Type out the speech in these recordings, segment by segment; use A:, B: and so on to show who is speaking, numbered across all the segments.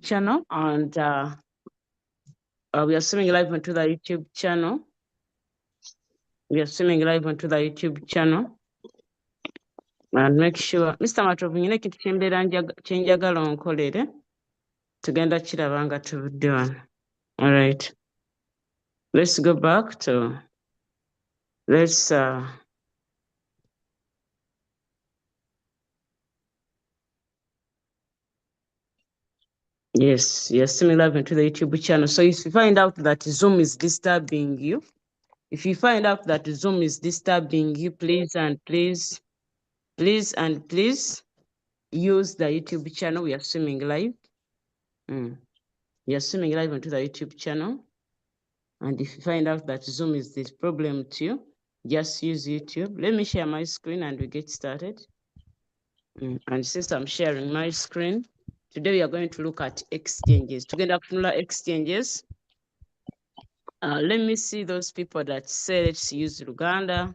A: channel, and we are streaming live onto the YouTube channel. We are streaming live onto the YouTube channel. And make sure, Mr. Matovu, nyine ekintu kye njagala onkolere tugenda kiraba nga tubudde wano. All right. Let's go back to, let's yes, streaming live into the YouTube channel. So if you find out that Zoom is disturbing you, please use the YouTube channel. We are streaming live. We are streaming live onto the YouTube channel. And if you find out that Zoom is this problem to you, just use YouTube. Let me share my screen and we get started. And since I'm sharing my screen, today we are going to look at exchanges. Together, exchanges. Let me see those people that say let's use Luganda.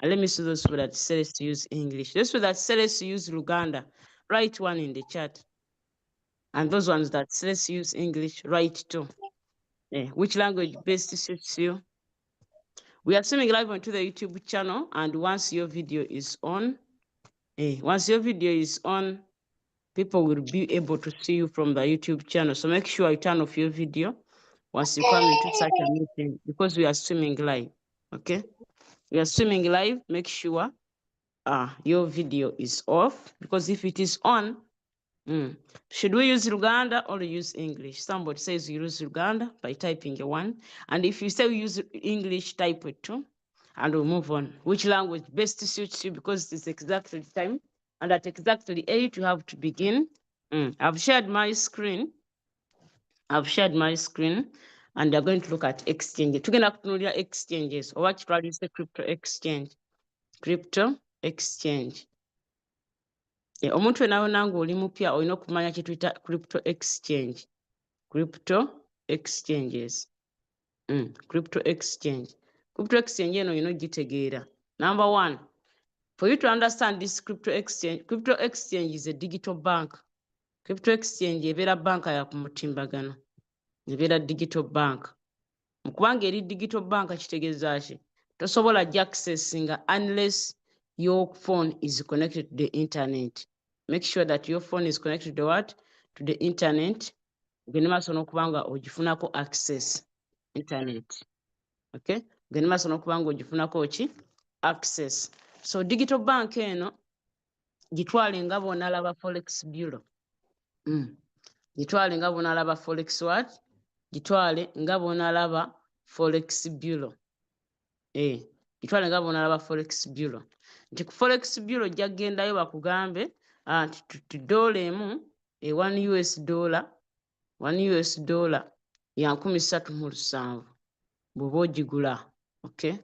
A: And let me see those people that say let's use English. Those people that say let's use Luganda, write one in the chat. And those ones that say let's use English, write two. Which language best suits you? We are streaming live onto the YouTube channel, and once your video is on, people will be able to see you from the YouTube channel. So make sure you turn off your video once you come into such a meeting, because we are streaming live. Okay, we are streaming live. Make sure your video is off, because if it is on, should we use Luganda or use English? Somebody says you use Luganda by typing a 1, and if you say we use English, type a 2, and we'll move on. Which language best suits you, because it's exactly time, and at exactly 8 you have to begin. I've shared my screen. And they're going to look at exchanges. Tugenda kutunuulira exchanges, or what you say crypto exchange. Omuntu nawe nange oli mupya olina okumanya kye tuyita crypto exchange. Crypto exchanges eno olina ogitegeera. Number 1, for you to understand this crypto exchange is a digital bank. Crypto exchange ebeera banka ya ku mutimbagano, ebeera digital bank. Mukubanga eri digital bank kitegeeza ki? Tosobola accessinga unless your phone is connected to the internet. Make sure that your phone is connected to what? To the internet. Ugende maaso n'okubanga ogifunako access internet. Okay? Ugende maaso n'okubanga ogifunako ki? Access. So digital bank eno gitwale nga bw'onalaba Forex Bureau. Gitwale nga bw'onalaba Forex what? Gitwale nga bw'onalaba Forex Bureau. Gitwale nga bw'onalaba Forex Bureau. Nti ku Forex Bureau ojja kugendayo bakugambe nti dola emu $1 ya 13,700 bw'oba ogigula. Okay?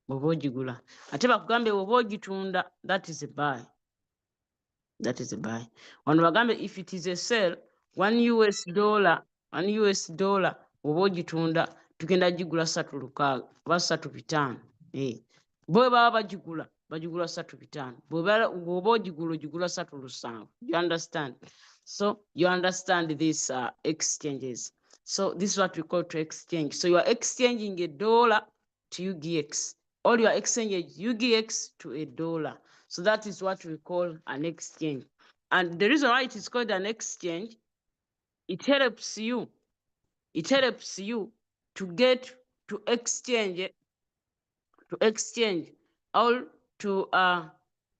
A: Bw'oba ogigula. Ate bakugambe bw'oba ogitunda, that is a buy. Wano bagambe if it is a sell, $1 bw'oba ogitunda tugenda gigula 3,600 oba 3,500. Bwe baba bagigula 3,500. Bw'oba ogigula 3,700. You understand? So you understand these exchanges. So this is what we call to exchange. So you are exchanging a dollar to UGX, or you are exchanging UGX to a dollar. So that is what we call an exchange. And the reason why it is called an exchange, it helps you to get to exchange or to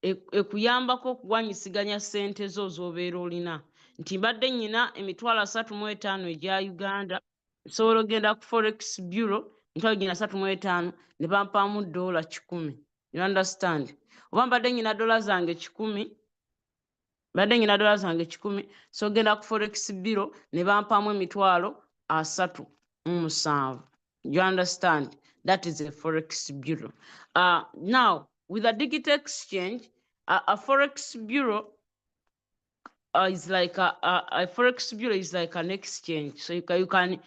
A: ekuyambako okuwanyisiganya ssente zo z'obeera olina. Nti mbadde nnyina $35,000 egya Uganda, nsobola ogenda ku Forex Bureau, $35,000 ne bampaamu $10. You understand? Oba mbadde nnyina dola zange 10, so ogenda ku Forex Bureau ne bampaamu $37,000. You understand? That is a Forex Bureau. Now, with a digital exchange, a Forex Bureau is like a Forex Bureau is like an exchange. So you can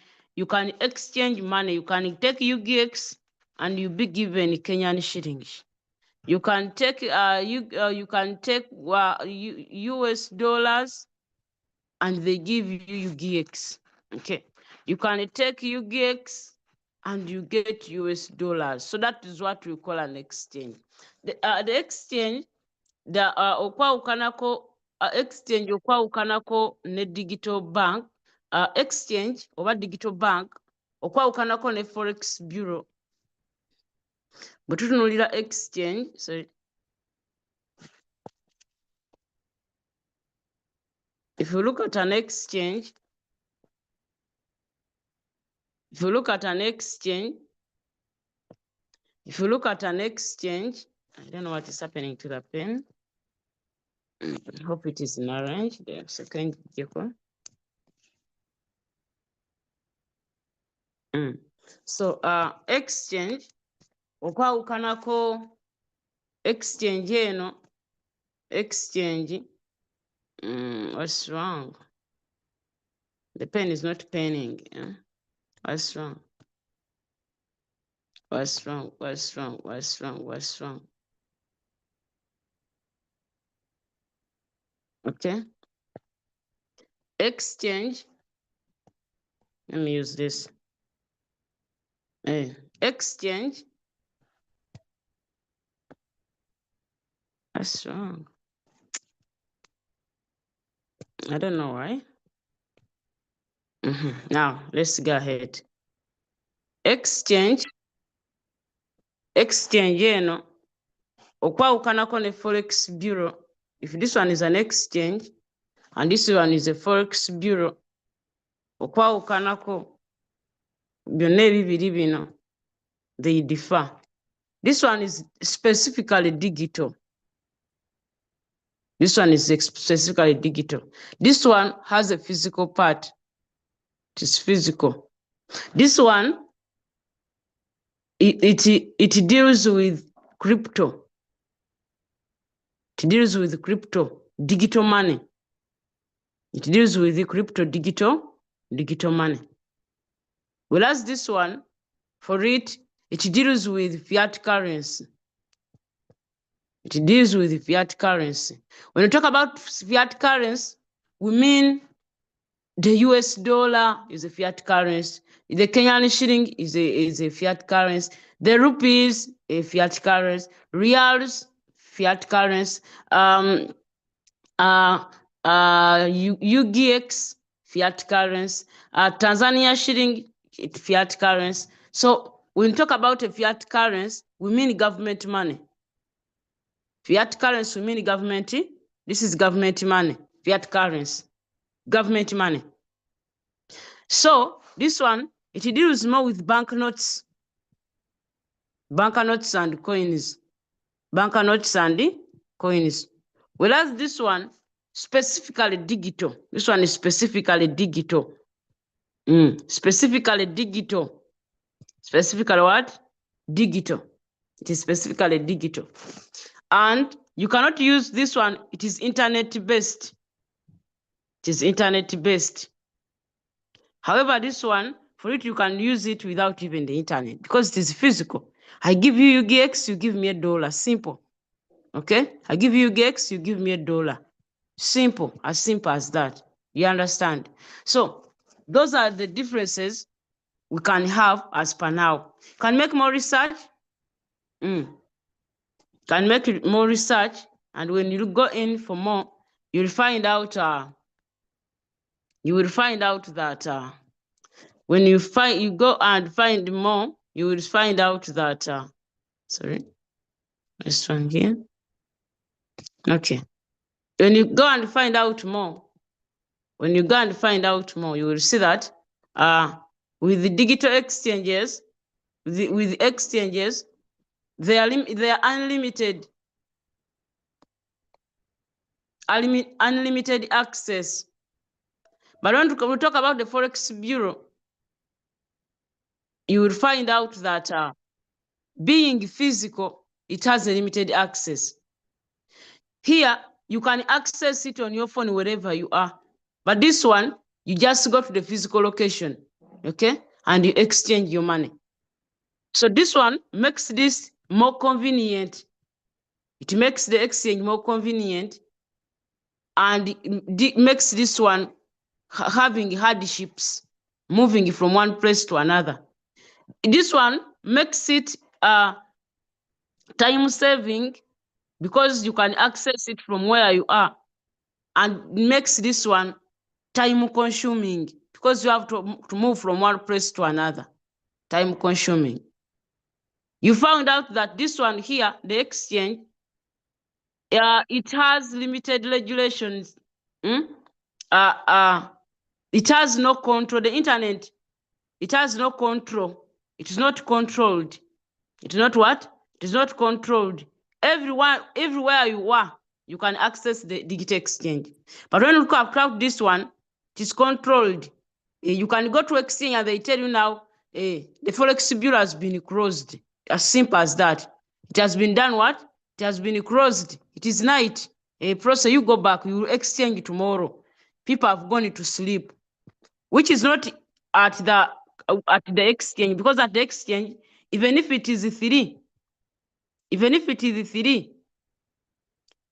A: exchange money. You can take UGX and you be given Kenyan shillings. You can take US dollars and they give you UGX. Okay, you can take UGX and you get US dollars. So that is what we call an exchange. The exchange, the exchange okwawukanako ne digital bank, exchange oba digital bank okwawukanako ne forex bureau. But tutunuulira exchange, sorry. If you look at an exchange, I don't know what is happening to the pen. I hope it is in orange. The second vehicle. So exchange okwawukanako exchange eno exchange. What's wrong? The pen is not penning. What's wrong? Okay. Exchange. Let me use this. Exchange. That's wrong. I don't know why. Now let's go ahead. Exchange eno okwawukanako ne forex bureau. If this one is an exchange and this one is a forex bureau, okwawukanako byonna ebibiri bino, they differ. This one is specifically digital. This one is specifically digital. This one has a physical part. It is physical. This one, it deals with crypto. It deals with crypto, digital money. It deals with the crypto, digital money. Whereas this one, for it deals with fiat currency. It deals with fiat currency. When we talk about fiat currency, we mean the US dollar is a fiat currency. The Kenyan shilling is a fiat currency. The rupees, a fiat currency. Reals, fiat currency. UGX, fiat currency. Tanzania shilling, fiat currency. So when we talk about a fiat currency, we mean government money. Fiat currency, we mean government. This is government money. Fiat currency, government money. So this one, it deals more with banknotes and coins. Whereas this one, specifically digital. This one is specifically digital. Specifically digital. Specifically what? Digital. It is specifically digital. And you cannot use this one. It is internet-based. However, this one, for it, you can use it without even the internet because it is physical. I give you UGX, you give me $1. Simple. Okay? I give you UGX, you give me $1. Simple as that. You understand? So those are the differences we can have as per now. Can make more research. Can make more research, and when you go in for more, you'll find out. You will find out that when you go and find more, you will find out that. Sorry, this one here. Okay. When you go and find out more, you will see that with the digital exchanges, with exchanges, they are unlimited access. But when we talk about the Forex Bureau, you will find out that being physical, it has a limited access. Here, you can access it on your phone wherever you are. But this one, you just go to the physical location, okay? And you exchange your money. So this one makes this more convenient. It makes the exchange more convenient, and it makes this one having hardships, moving from one place to another. This one makes it time saving because you can access it from where you are, and makes this one time consuming because you have to move from one place to another. Time consuming. You found out that this one here, the exchange, it has limited regulations. It has no control. The internet, it has no control. It is not controlled. It is not what? It is not controlled. Everywhere you are, you can access the digital exchange. But when you look at this one, it is controlled. You can go to exchange and they tell you now, the Forex Bureau has been closed. As simple as that. It has been done what? It has been closed. It is night. Process, you go back, you will exchange tomorrow. People have gone to sleep, which is not at the exchange, because at the exchange, even if it is 3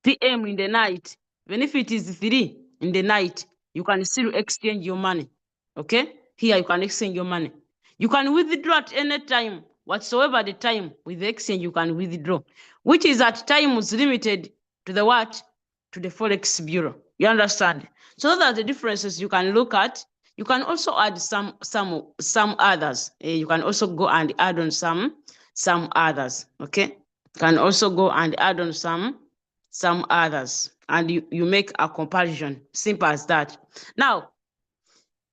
A: p.m. in the night, even if it is 3 in the night, you can still exchange your money. Okay? Here you can exchange your money. You can withdraw at any time, whatsoever the time with the exchange you can withdraw, which is at times limited to the what? To the Forex Bureau. You understand? So those are the differences you can look at. You can also add some others. You can also go and add on some others. Okay? You can also go and add on some others, and you make a comparison. Simple as that. Now,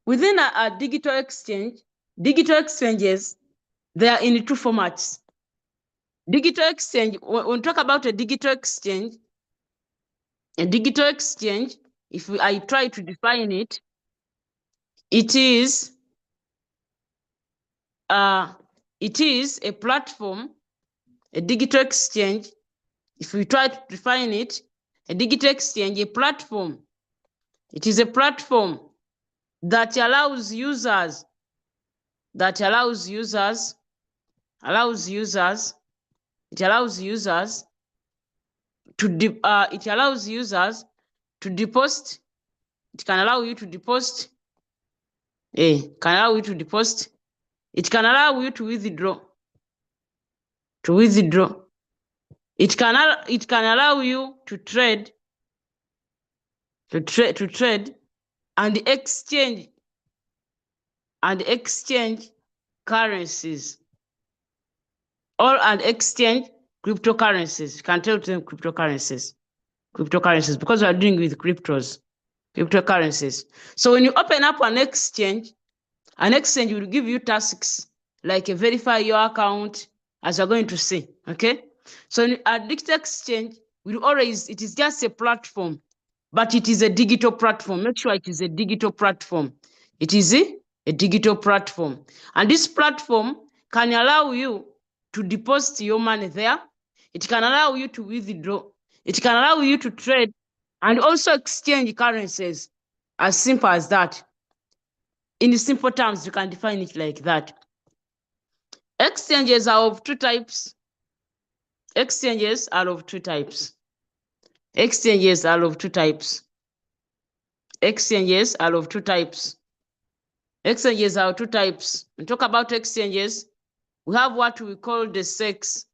A: within a digital exchange, digital exchanges, they are in 2 formats. Digital exchange, when we talk about a digital exchange, if I try to define it, it is a platform, a digital exchange. If we try to define it, a digital exchange, a platform. It is a platform that allows users to deposit. It can allow you to deposit. It can allow you to withdraw. It can allow you to trade. And exchange currencies, and exchange cryptocurrencies. You can tell them cryptocurrencies, because we are dealing with cryptocurrencies. So when you open up an exchange will give you tasks like verify your account, as you're going to see. Okay, so a digital exchange it is just a platform, but it is a digital platform. Make sure it is a digital platform. It is a digital platform. And this platform can allow you to deposit your money there. It can allow you to withdraw. It can allow you to trade and also exchange currencies. As simple as that. In simple terms, you can define it like that. Exchanges are of 2 types. Exchanges are of 2 types. Exchanges are of 2 types. We talk about exchanges. We have what we call the SEX,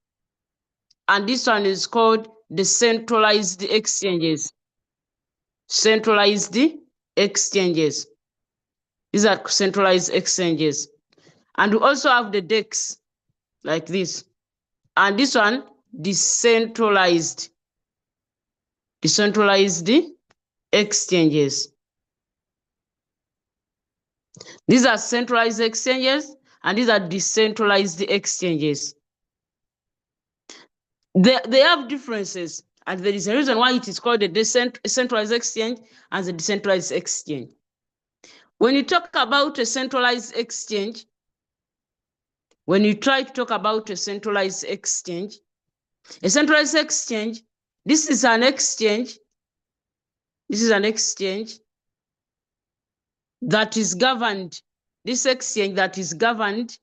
A: and this one is called the centralized exchanges. These are centralized exchanges. And we also have the DEX, like this. And this one, decentralized exchanges. These are centralized exchanges, and these are decentralized exchanges. They have differences, and there is a reason why it is called a centralized exchange and the decentralized exchange. When you talk about a centralized exchange, when you try to talk about a centralized exchange, this is an exchange that is governed. This exchange that is governed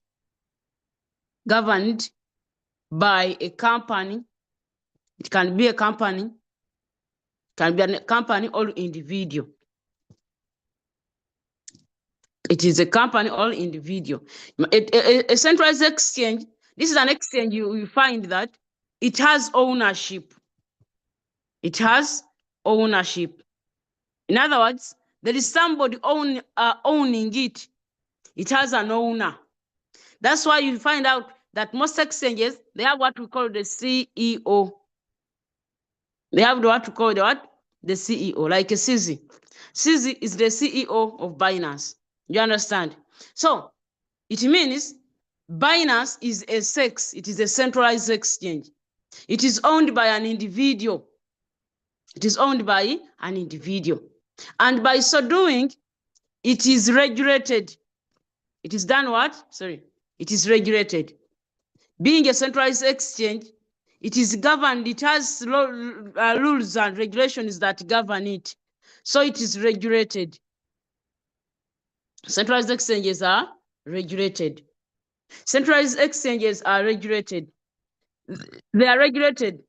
A: by a company. It can be a company, or individual. It is a company or individual. A centralized exchange, this is an exchange you find that it has ownership. It has ownership. In other words, there is somebody owning it. It has an owner. That's why you find out that most exchanges, they have what we call the CEO. They have what we call the CEO, like a CZ. CZ is the CEO of Binance. You understand? So it means Binance is a SEX. It is a centralized exchange. It is owned by an individual. It is owned by an individual. And by so doing, it is regulated. It is done what? Sorry. It is regulated. Being a centralized exchange, it is governed. It has rules and regulations that govern it. So it is regulated. Centralized exchanges are regulated. Centralized exchanges are regulated. They are regulated.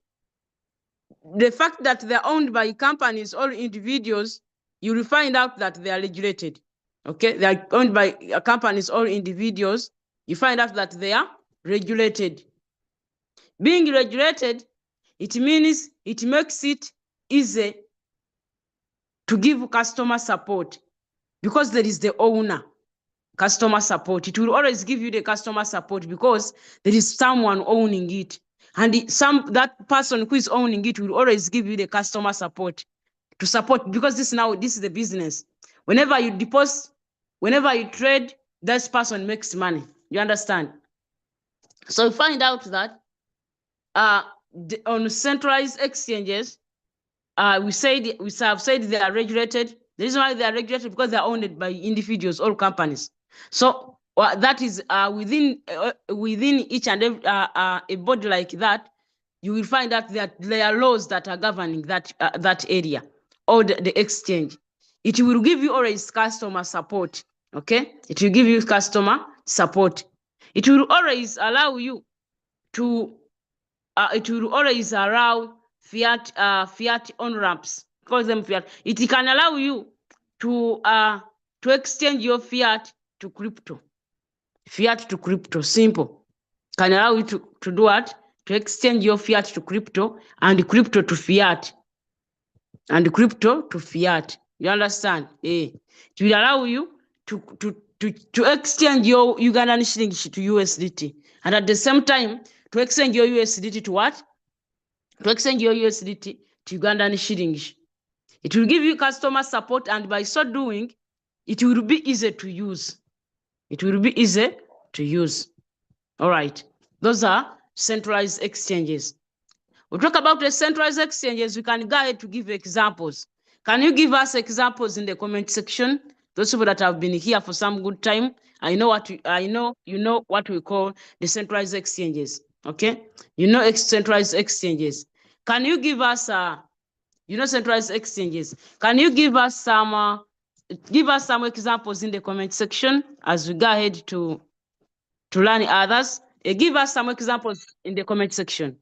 A: The fact that they're owned by companies or individuals, you will find out that they are regulated. Okay, they are owned by companies or individuals. You find out that they are regulated. Being regulated, it means it makes it easy to give customer support because there is the owner. Customer support, it will always give you the customer support because there is someone owning it, and that person who is owning it will always give you the customer support to support, because this is the business. Whenever you deposit, whenever you trade, this person makes money. You understand? So you find out that on centralized exchanges, we have said they are regulated. The reason why they are regulated because they are owned by individuals or companies. So that is within each and every a body like that, you will find that there are laws that are governing that area or the exchange. It will give you always customer support. Okay, it will give you customer support. It will always allow you to. It will always allow fiat on ramps. Call them fiat. It can allow you to exchange your fiat to crypto. Fiat to crypto, simple. Can allow you to do what? To exchange your fiat to crypto and crypto to fiat. And crypto to fiat. You understand? It will allow you to exchange your Ugandan shillings to USDT. And at the same time, to exchange your USDT to what? To exchange your USDT to Ugandan shillings. It will give you customer support, and by so doing, it will be easy to use. It will be easy to use. All right. Those are centralized exchanges. We'll talk about the centralized exchanges. We can go ahead to give examples. Can you give us examples in the comment section? Those people that have been here for some good time, you know what we call the centralized exchanges. Okay, you know centralized exchanges. Can you give us centralized exchanges? Can you give us some examples in the comment section as we go ahead to learn others? Give us some examples in the comment section.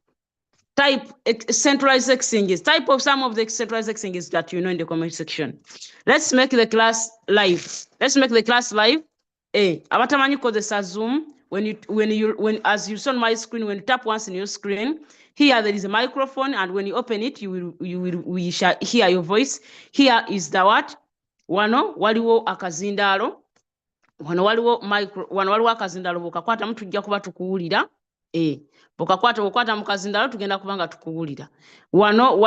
A: Type centralized exchanges. Type of some of the centralized exchanges that you know in the comment section. Let's make the class live. Let's make the class live. Abatamanyi kozesa Zoom. As you saw on my screen, when you tap once in your screen, here there is a microphone, and when you open it, we shall hear your voice. Here is the what? Wano waliwo akazindalo. Wano waliwo akazindalo bokakwata mu tujja kuba tukuwulira. Bokakwata mu kazindalo tugenda kubanga tukuwulira. Wano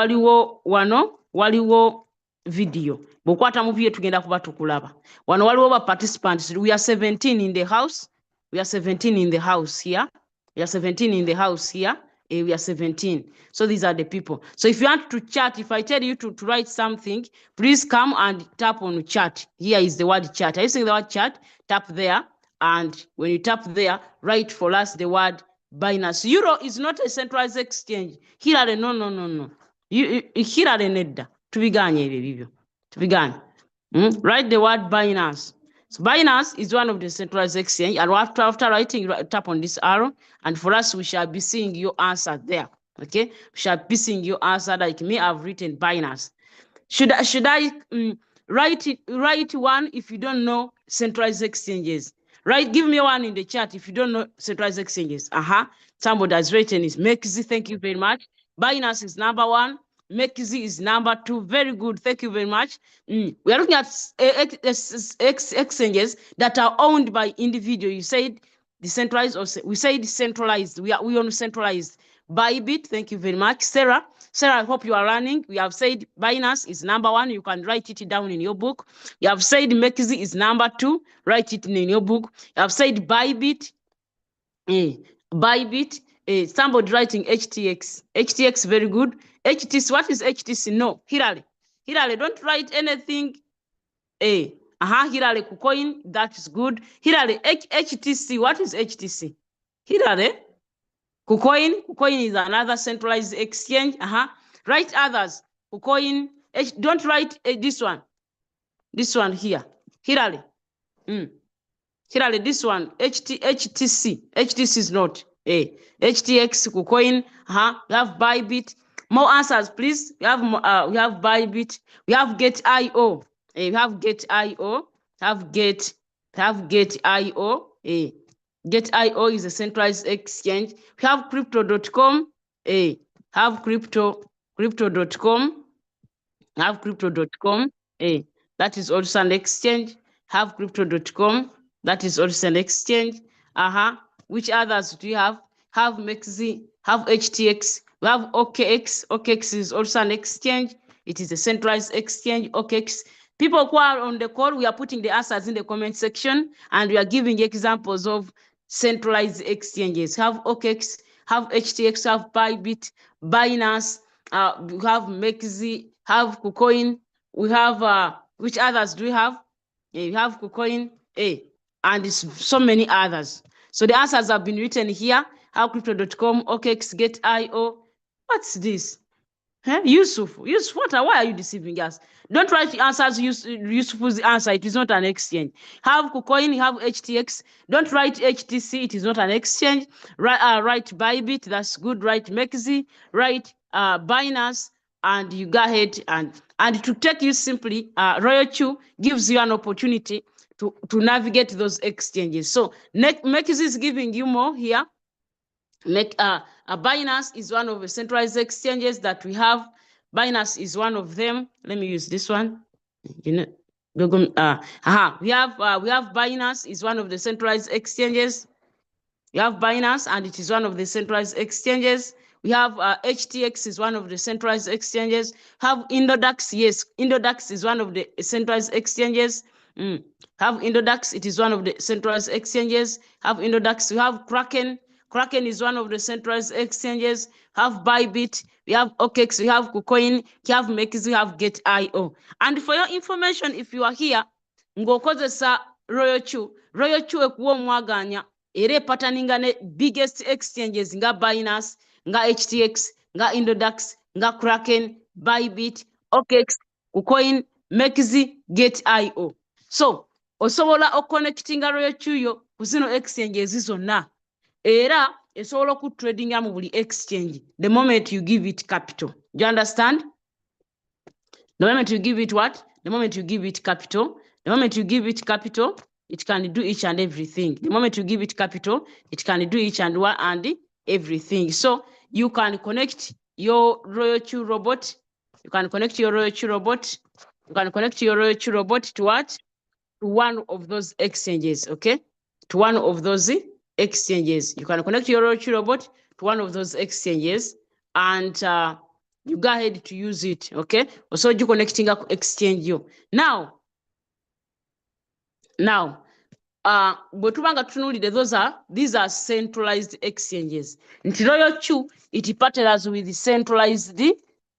A: waliwo video. Bokwata mu video tugenda kuba tukulaba. Wano waliwo ba participants. We are 17 in the house. We are 17 in the house here. We are 17 in the house here. We are 17. So these are the people. So if you want to chat, if I tell you to write something, please come and tap on chat. Here is the word chat. Are you seeing the word chat? Tap there. And when you tap there, write for us the word Binance. Euro is not a centralized exchange. Here, no. Here nedda. Tubiganye ebyo. Tubiganye. Write the word Binance. So Binance is one of the centralized exchange, and after writing, tap on this arrow, and for us, we shall be seeing your answer there. Okay, we shall be seeing your answer. Like me, I've written Binance. Should I write one? If you don't know, centralized exchanges? Right? Give me one in the chat if you don't know centralized exchanges. Somebody has written is Mexi. Thank you very much. Binance is number 1. Mexi is number 2. Very good. Thank you very much. We are looking at exchanges that are owned by individual. You said decentralized, or we say decentralized. We own centralized. Bybit, thank you very much. Sarah, I hope you are running. We have said Binance is number 1. You can write it down in your book. You have said Mexi is number 2. Write it in your book. You have said Bybit. Bybit. Somebody writing HTX. HTX, very good. HTC, what is HTC? No, Hilary, don't write anything. Hilary KuCoin, that is good. Hilary, HTC, what is HTC? Hilary, KuCoin is another centralized exchange. Write others. KuCoin, don't write this one. This one here. Hilary. Hilary, this one, HTC. HTC is not. HTX, KuCoin. We have Bybit. More answers, please. We have Bybit. We have Get.io. We have Get.io. Have Get.io. Get.io is a centralized exchange. We have Crypto.com. Have Crypto.com. Have Crypto.com. That is also an exchange. Have Crypto.com. That is also an exchange. Which others do you have? Have Mexi. Have HTX. We have OKX. OKX is also an exchange. It is a centralized exchange. OKX. People who are on the call, we are putting the answers in the comment section, and we are giving examples of centralized exchanges. Have OKX, have HTX, have Bybit, Binance, we have Mexi, have KuCoin. We have, which others do we have? We have KuCoin, and so many others. So the answers have been written here. Have Crypto.com, OKX, Get.io. What's this? Yusuf, why are you deceiving us? Don't write the answers. Yusuf's answer. It is not an exchange. Have KuCoin, have HTX. Don't write HTC. It is not an exchange. Write Bybit. That's good. Write Mexi. Write Binance, and you go ahead and to take you simply. Royal gives you an opportunity to navigate those exchanges. So Mexi is giving you more here. Binance is one of the centralized exchanges that we have. Binance is one of them. Let me use this one. We have Binance is one of the centralized exchanges. You have Binance, and it is one of the centralized exchanges. We have HTX is one of the centralized exchanges. Have Indodax. Yes, Indodax is one of the centralized exchanges. Have Indodax. It is one of the centralized exchanges. Have Indodax. We have Kraken. Kraken is one of the centralized exchanges. Have Bybit, we have OKX, we have KuCoin, we have Mexi, we have Get.io. And for your information, if you are here, ngokozesa Royal Chu ekuwa mwaganya, ere pataninga ne biggest exchanges nga Binance, nga HTX, nga Indodax, nga Kraken, Bybit, OKX, KuCoin, Mexi, Get.io. So, osobola oconnectinga Royal Chu yo kuzino exchanges zonna. Era esobola okutradinga mu buli exchange the moment you give it capital. Do you understand? The moment you give it what? The moment you give it capital. The moment you give it capital, it can do each and everything. The moment you give it capital, it can do each and everything. So you can connect your Royal Chu robot. You can connect your Royal Chu robot. You can connect your Royal Chu robot to what? To one of those exchanges, okay? To one of those exchanges. You can connect your Royal Chu robot to one of those exchanges, and you go ahead to use it, okay? Also, you connecting up exchange you. Now, these are centralized exchanges. Nti Royal Chu, it partners with the centralized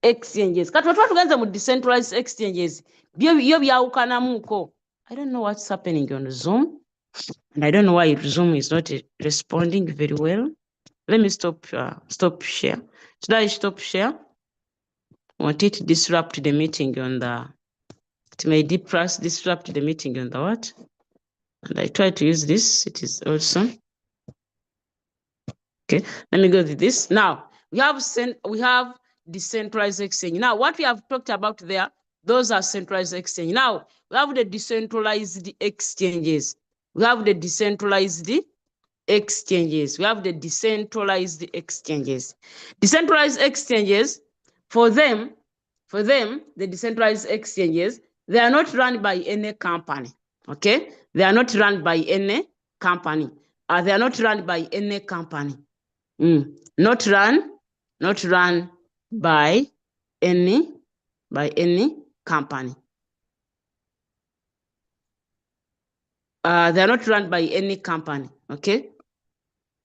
A: exchanges. With decentralized exchanges. I don't know what's happening on Zoom. And I don't know why Zoom is not responding very well. Let me stop share. Should I stop share? I want it to disrupt the meeting on the, it may disrupt the meeting on the what? And I try to use this, it is awesome. Okay, let me go with this. Now, we have decentralized exchange. Now, what we have talked about there, Those are centralized exchange. Now, we have the decentralized exchanges. We have the decentralized exchanges. We have the decentralized exchanges. Decentralized exchanges, for them, the decentralized exchanges, they are not run by any company. Okay? They are not run by any company. They are not run by any company. Not run by any company. They are not run by any company. Okay?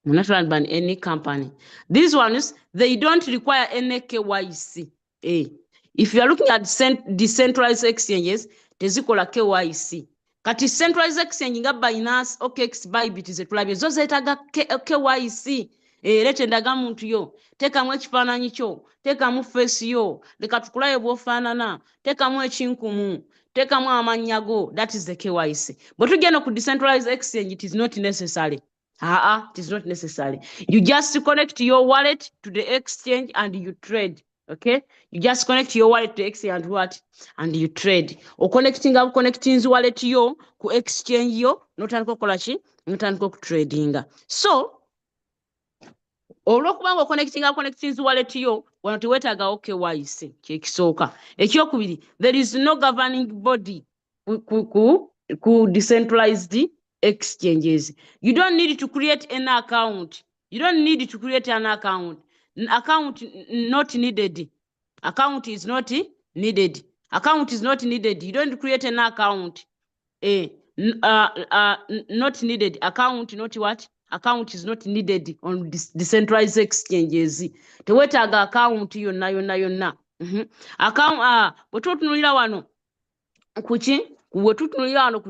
A: Not run by any company. These ones, they don't require any KYC. If you are looking at decentralized exchanges, tezikola KYC. Kati centralized exchange nga Binance, OKX, Bybit zetulabye zo zeetaga KYC. Lete ndaga muntu yo, tekamu ekifaananyi kyo, tekamu face yo, leka tukulabe bw'ofaanana, tekamu ekinkumu, tekamu amannya go. That is the KYC. But tujja no ku decentralized exchange, it is not necessary. It is not necessary. You just connect your wallet to the exchange and you trade. Okay? You just connect your wallet to the exchange and what? And you trade. Or connecting wallet yo ku exchange yo, notandika kola ki? Notandika ku trading. So, olwokuba nga connecting wallet yo, wano teweetaagawo KYC kyekisooka. Ekyokubiri, there is no governing body ku decentralized exchanges. You don't need to create an account. You don't need to create an account. Account not needed. Account is not needed. Account is not needed. You don't create an account. Not needed. Account not what? Account is not needed on decentralized exchanges. Tewetaaga account yonna. Account bwetutunulira wano kuki wetutunulira wano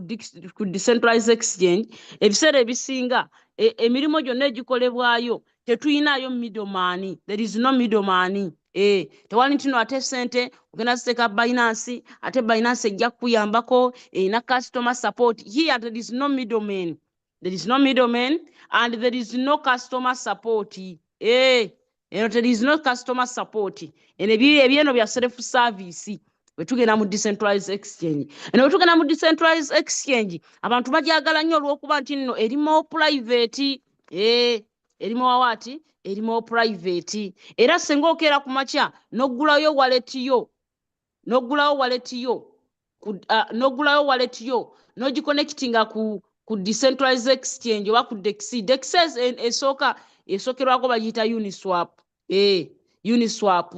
A: ku decentralized exchange, ebiseera ebisinga emirimu gyonna egikolebwayo tetuyinaayo middleman. There is no middleman. Tewali ntino ate sente ogenda ziteeka Binance, ate Binance ejja kuyambako na customer support. Here there is no middleman. There is no middleman and there is no customer support. There is no customer support. Ebyeno bya self service. Wetugenda mu decentralized exchange. Wetugenda mu decentralized exchange, abantu bagyagala nnyo olw'okuba nti nno erimu private. Erimu wawati? Erimu private. Era senga okeera ku makya n'oggulayo wallet yo. N'oggulayo wallet yo. N'ogiconnectinga ku decentralized exchange oba ku DEX. DEX esookerwako bagiyita Uniswap. Uniswap.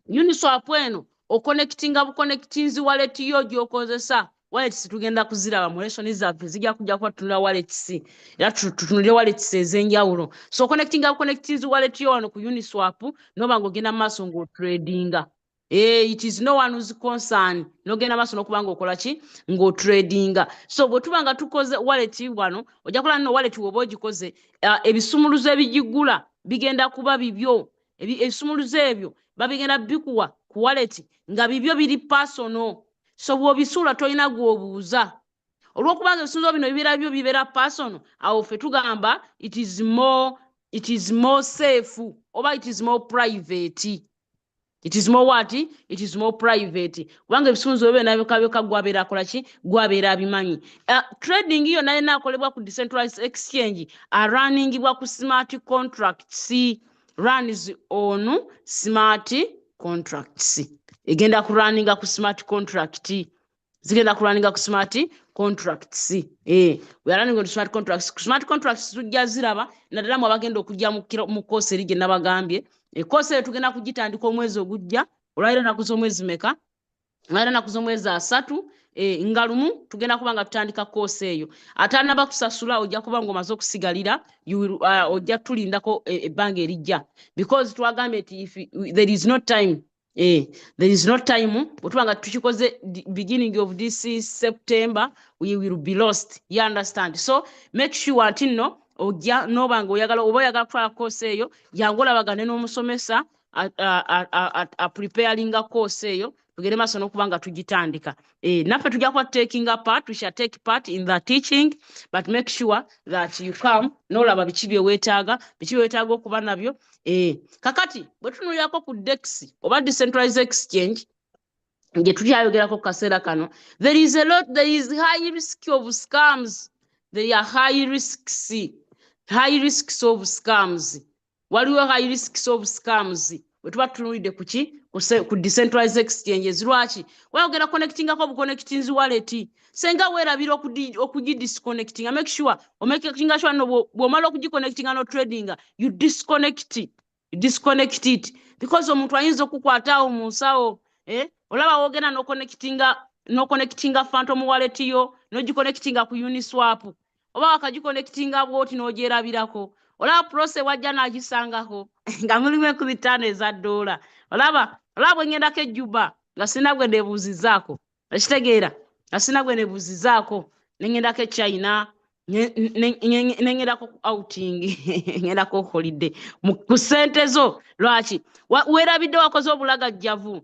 A: Uniswap eno connectinzi wallet yo gy'okozesa. Wallets tugenda kuziraba mu lesson zaffe zijja kujja kutunula wallets. Era tutunulire wallets ez'enjawulo. So connectinzi wallet yo wano ku Uniswap noba ng'ogenda mu maaso ng'otradinga. It is no one who's concerned. N'ogenda maaso n'okuba ng'okola ki? Ng'otradinga. So bwe tuba nga tukoze wallet wano, ojja kola nno wallet woba ogikoze, ebisumuluzo ebigigula bigenda kuba bibyo. Ebisumuluzo ebyo babigenda bikuwa ku wallet nga bibyo biri personal. So bw'obisuula tolina gw'obuuza. Olw'okuba nga ebisumuluzo bino bibeera personal, awo ffe tugamba it is more safe oba it is more private. It is more what? It is more private. Kubanga ebisumuluzo byo nabyoka gwabeera akola ki? Gwabeera abimanyi. Trading yo naye naakolebwa ku decentralized exchange arunningibwa ku smart contracts. Runs on smart contracts. Egenda kurunninga ku smart contract. Zigenda kurunninga ku smart contracts. We are running on smart contracts. Smart contracts tujja ziraba naddala mu abagenda okujja mu course eri gye nabagambye. Course eyo tugenda kugitandika omwezi ogujja. Olwaliro ennaku z'omwezi meka? Olwaliro ennaku z'omwezi 3. Nga lumu tugenda kuba nga tutandika course eyo. Atanaba kusasula ojja kuba ng'omaze okusigalira, ojja tulindako ebbanga erijja. Because twagambye nti if there is no time, there is no time, bwe tuba nga tukikoze beginning of this September, we will be lost. You understand? So make sure nti nno ojja noba ng'oyagala oba oyagala kutwala course eyo, jangu olabagane n'omusomesa preparinga course eyo. Tugende maaso n'okuba nga tugitandika. Naffe tujja kuba taking a part, we shall take part in the teaching, but make sure that you come n'olaba biki bye weetaaga okuba nabyo. Kakati bwe tunuulirako ku DEX oba decentralized exchange, nge tutyayogerako kaseera kano, there is high risk of scams. There are high risks of scams. Waliwo high risks of scams bwe tuba tutunulidde ku decentralized exchanges. Lwaki? Wayogera connectingako buconnectings wallet. Senga weerabira okugidisconnectinga, make sure omakinga sure no bw'omala okugiconnectinga no tradinga, you disconnect it, because omuntu ayinza okukwataawo mu nsawo. Olaba wogenda no connectinga Phantom wallet yo, no giconnectinga ku Uniswap, oba wakagiconnectinga bwoti n'ogyerabirako. Olaba process wajja n'agisangako nga mulimu $5 olaba ng'endako ejjuba nga sina gwe nebuuzizaako, ekitegeera nga sina gwe nebuuzizaako, n'eng'endako China, n'eng'endako outing, ng'endako holiday ku ssente zo. Lwaki? Weerabidde wakoze obulagajjavu,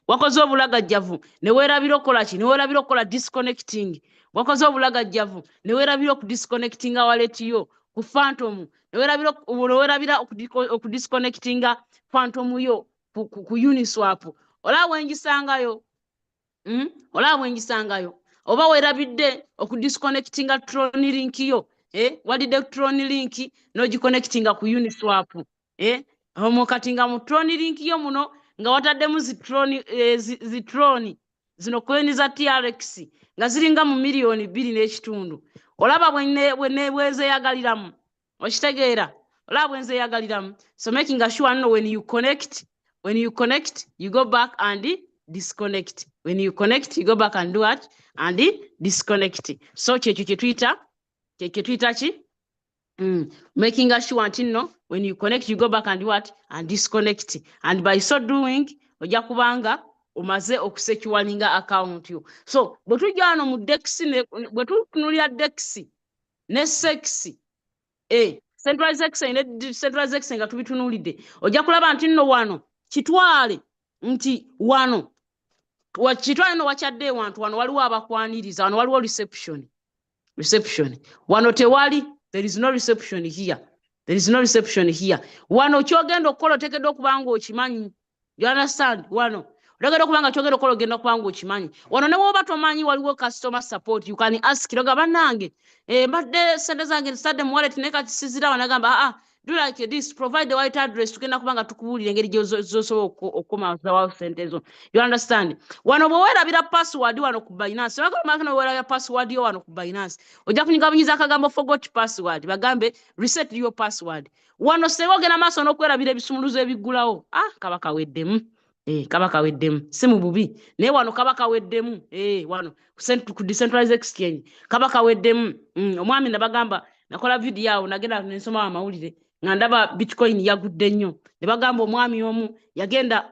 A: wakoze obulagajjavu ne weerabira okola ki? Ne weerabira okola disconnecting. Wakoze obulagajjavu ne weerabira okudisconnectinga wallet yo ku Phantom, ne weerabira okudisconnectinga Phantom yo ku Uniswap. Olaba bwengisangayo, oba weerabidde okudisconnectinga Tron link yo, walidde Tron link n'ogiconnectinga ku Uniswap, omukati nga mu Tron link yo muno nga wataddemu zitroni zino coin za TRX nga ziringa mu million 2.5. Olaba bwezeeyagaliramu, okitegeera? Olaba bwenzeeyagaliramu. So making sure no, when you connect, you go back and disconnect. When you connect, you go back and do what? And disconnect. So kyekyo tweeta ki? Making sure no, when you connect, you go back and do what? And disconnect. And by so doing, ojja kubanga omaze okusecuringa account yo. So bwe tujja wano mu DEX, bwe tutunulira DEX ne SEX, centralized exchange ne decentralized exchange nga tubitunulidde, ojja kulaba nti nno wano kitwale nti wano kitwale no wakyadde wantu wano waliwo abakwaniriza, wano waliwo reception. Wano tewali, there is no reception here. Wano kyogenda okukola oteekeddwa okuba ng'okimanyi. You understand? Wano oteekeddwa okuba nga kyogenda okukola ogenda okuba ng'okimanyi. Wano ne bw'oba tomanyi waliwo customer support, you can ask loga bannange, mbadde ssente zange nzitadde mu wallet naye kati sizirawo, nagamba do like this, provide the white address, tugenda kuba nga tukubuulira engeri gy'osobola okukomazawo ssente zo. You understand? Wano bwe weerabira password wano ku Binance, bagamba weerabira password yo wano ku Binance, ojja kunyigabunyiza akagambo forgot password, bagambe reset your password. Wano sebo ogenda maaso n'okwerabira ebisumuluzo ebiggulawo, kaba kaweddemu. Kaba kaweddemu, si mu bubi, naye wano kaba kaweddemu. Wano ku decentralized exchange kaba kaweddemu. Omwami nabagamba, nakola video awo, nagenda nensoma amawulire nga ndaba Bitcoin yagudde nnyo. Ne bagamba omwami omu yagenda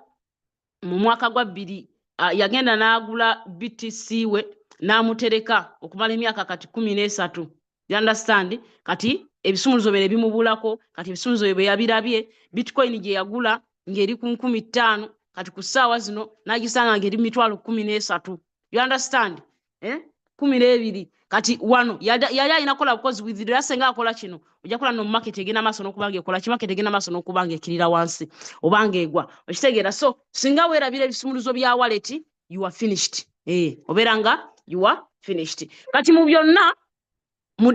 A: mu mwaka gwa 2 yagenda n'agula BTC we n'amutereka okumala emyaka kati 13. You understand? Kati ebisumuluzo bye bimubulako, kati ebisumuluzo bye yabirabye, Bitcoin gye yagula ng'eri ku 15,000, kati ku ssaawa zino n'agisanga ng'eri 13,000. You understand? 12. Kati wano yali alina kola bukozi with the senga akola kino, ojja kola no market egenda maaso n'okubanga ekola ki, market egenda maaso n'okubanga ekirira wansi obanga egwa, okitegeera. So singa weerabira ebisumuluzo bya wallet, you are finished. Obeera nga you are finished. Kati mu byonna mu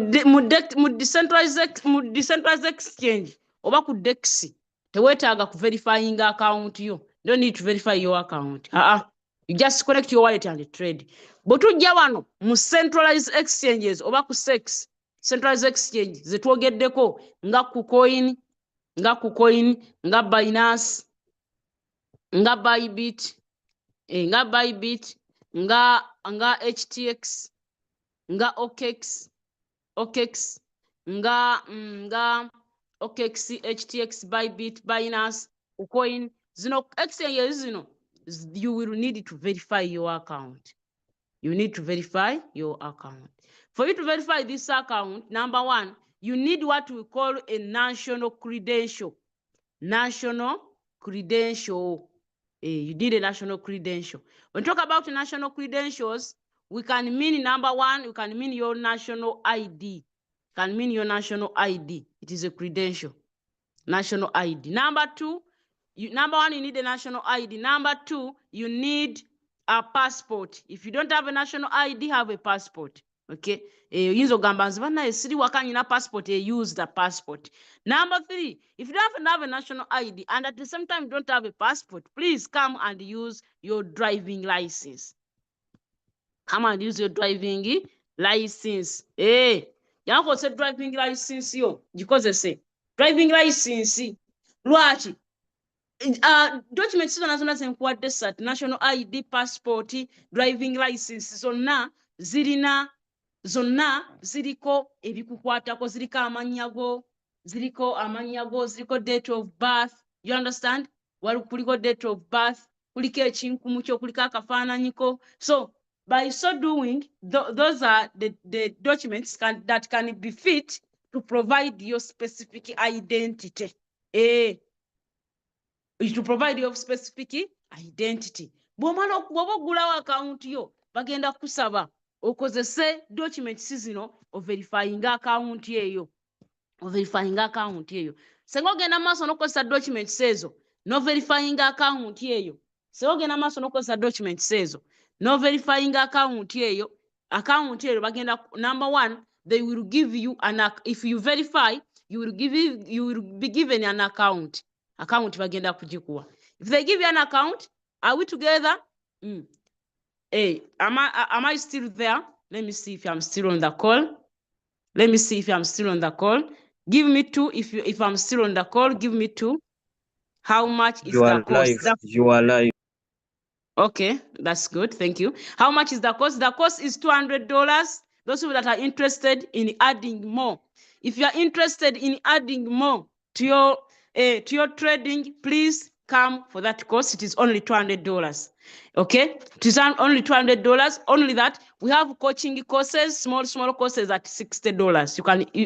A: decentralized exchange oba ku DEX teweetaaga ku verifying account yo. You don't need to verify your account. You just connect your wallet and trade. But tujja wano mu centralized exchanges oba ku SEX, centralized exchange zetwogeddeko nga KuCoin, nga Binance, nga Bybit, nga HTX, nga OKX, nga OKX, HTX, Bybit, Binance, KuCoin. Zino exchanges zino, you will need to verify your account. You need to verify your account. For you to verify this account, number one, you need what we call a national credential. National credential. You need a national credential. When we talk about national credentials, we can mean number one, we can mean your national ID. Can mean your national ID. It is a credential. National ID. Number two, number one, you need a national ID. Number two, you need a passport. If you don't have a national ID, have a passport. Okay. Yinzo gamba nzibana siri wakanyina passport, use the passport. Number 3, if you don't have a national ID and at the same time you don't have a passport, please come and use your driving license. Come and use your driving license. Yanko say driving license yo. Because they say driving license. Lwaki? Documents zona zenkuwadde sat national ID, passport, driving license zonna ziriko ebikukwatako, ziriko amanyago, ziriko date of birth. You understand? Kuliko date of birth, kuliko ekinkumu kyo, kuliko akafaananyiko. So by so doing, those are the documents that can be fit to provide your specific identity. To provide your specific identity. Bw'omala okugulawo account yo, bagenda kusaba okozese documents zino overifying account eyo. Senga ogenda maaso n'okozesa documents ezo no verifying account eyo. Senga ogenda maaso n'okozesa documents ezo no verifying account eyo. Account eyo bagenda, number 1, they will give you if you verify, you will be given an account. Bagenda kujikuwa. If they give you an account, are we together? Hey, am I still there? Let me see if I'm still on the call. Give me 2 if I'm still on the call. Give me 2. How much is the cost?
B: You are live.
A: Okay, that's good. Thank you. How much is the cost? The cost is $200. Those people that are interested in adding more. If you are interested in adding more to your trading, please come for that cost. It is only $200. Okay, it is only $200. Only that we have coaching courses, small courses at $60.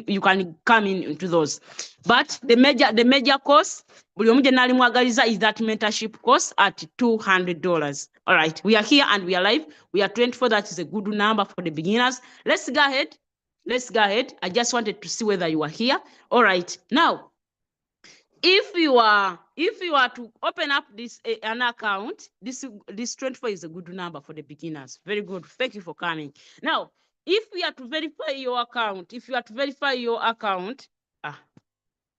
A: You can come into those. But the major course, is that mentorship course at $200. All right, we are here and we are live. We are 24. That is a good number for the beginners. Let's go ahead. I just wanted to see whether you are here. All right, now, if you are to open up an account, this 24 is a good number for the beginners. Very good. Thank you for coming. Now, if we are to verify your account,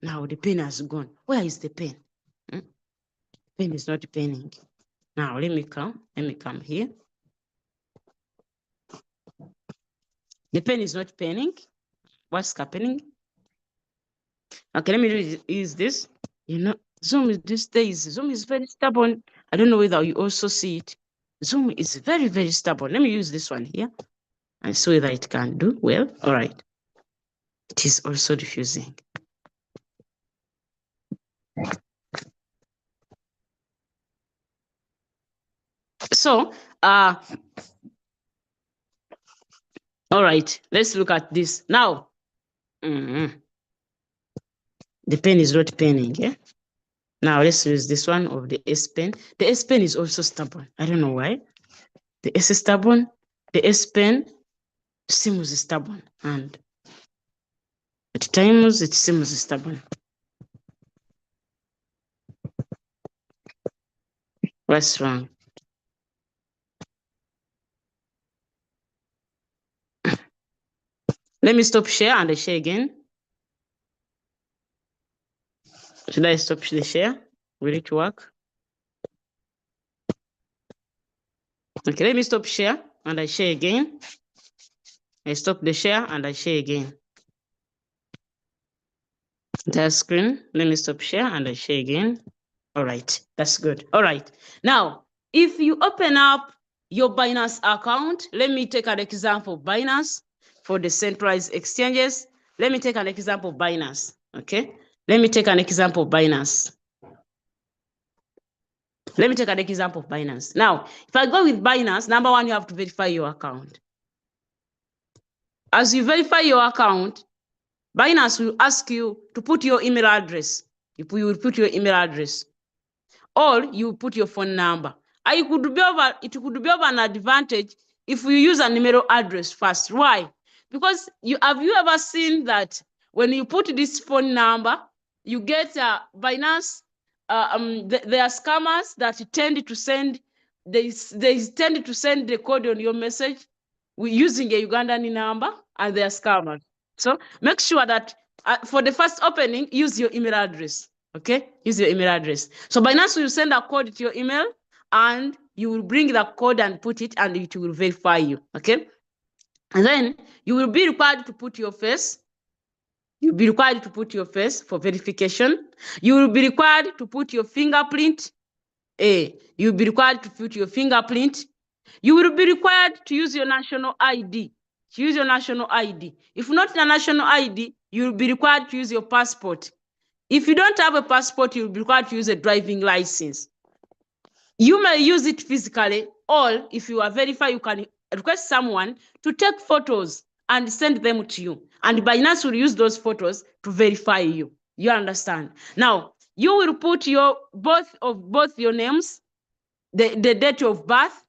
A: now the pen has gone. Where is the pen? The pen is not penning. Now let me come here. The pen is not penning. What's happening? Okay, let me use this. You know, Zoom these days, Zoom is very stubborn. I don't know whether you also see it. Zoom is very, very stubborn. Let me use this one here and see whether it can do well. All right. It is also diffusing. So, all right, let's look at this now. The pen is not penning, yeah? Now let's use this one of the S Pen. The S Pen is also stubborn. I don't know why. The S is stubborn. The S Pen seems stubborn, and at times it seems stubborn. What's wrong? Let me stop share and I share again. Should I stop the share? Will it work? Okay, let me stop share and I share again. I stop the share and I share again. Entire screen. Let me stop share and I share again. All right, that's good. All right. Now, if you open up your Binance account, let me take an example of Binance for the centralized exchanges. Let me take an example of Binance. Okay. Let me take an example of Binance. Now, if I go with Binance, number 1, you have to verify your account. As you verify your account, Binance will ask you to put your email address. You will put your email address, or you put your phone number. It could be of an advantage if you use an email address first. Why? Because have you ever seen that when you put this phone number, you get Binance, there are scammers that tend to send they tend to send the code on your message using a Ugandan number, and they are scammers. So make sure that for the first opening, use your email address. Okay, use your email address. So Binance will send a code to your email, and you will bring the code and put it, and it will verify you. Okay, and then you will be required to put your face. You'll be required to put your face for verification. You will be required to put your fingerprint. You'll be required to put your fingerprint. You will be required to use your national ID. Use your national ID. If not the national ID, you will be required to use your passport. If you don't have a passport, you will be required to use a driving license. You may use it physically, or if you are verified, you can request someone to take photos and send them to you. And Binance will use those photos to verify you. You understand? Now, you will put your both your names, the date of birth,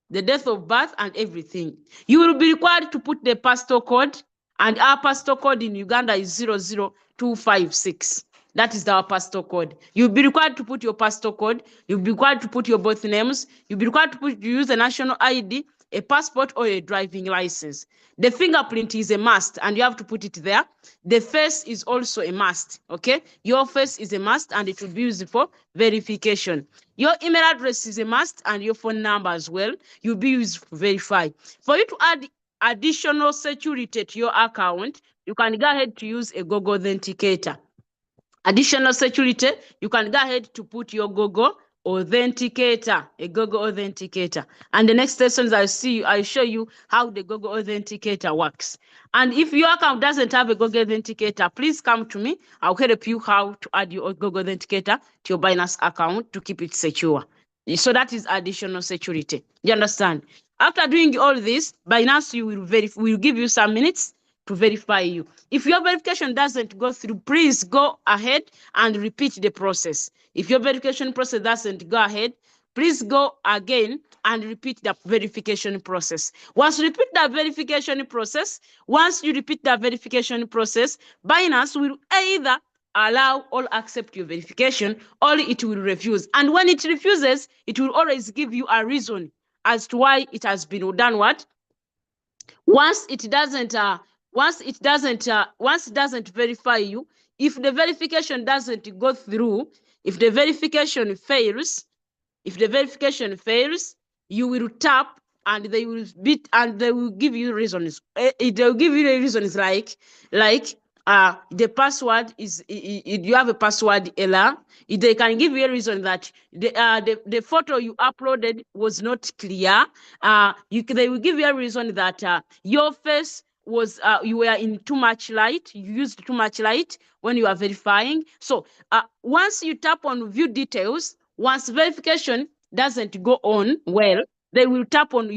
A: the date of birth, and everything. You will be required to put the postal code, and our postal code in Uganda is 00256. That is our postal code. You'll be required to put your postal code. You'll be required to put your both names. You'll be required to use a national ID, a passport, or a driving license. The fingerprint is a must, and you have to put it there. The face is also a must, okay? Your face is a must, and it will be used for verification. Your email address is a must, and your phone number as well. You'll be used to verify. For you to add additional security to your account, you can go ahead to use a Google Authenticator. Additional security, you can go ahead to put your Google Authenticator, a Google Authenticator. And the next lessons I'll show you how the Google Authenticator works. And if your account doesn't have a Google Authenticator, please come to me. I'll help you how to add your Google Authenticator to your Binance account to keep it secure. So that is additional security. You understand? After doing all this, Binance will give you some minutes to verify you. If your verification doesn't go through, please go ahead and repeat the process. If your verification process doesn't go ahead, please go again and repeat the verification process. Once you repeat the verification process, Binance will either allow or accept your verification, or it will refuse. And when it refuses, it will always give you a reason as to why it has been done what? Once it doesn't verify you, if the verification doesn't go through, if the verification fails, you will tap, and they will give you reasons. They will give you reasons like the password is, you have a password error. They can give you a reason that the photo you uploaded was not clear. They will give you a reason that your face was you were in too much light. You used too much light when you are verifying. So once you tap on view details, once verification doesn't go on well, you will tap on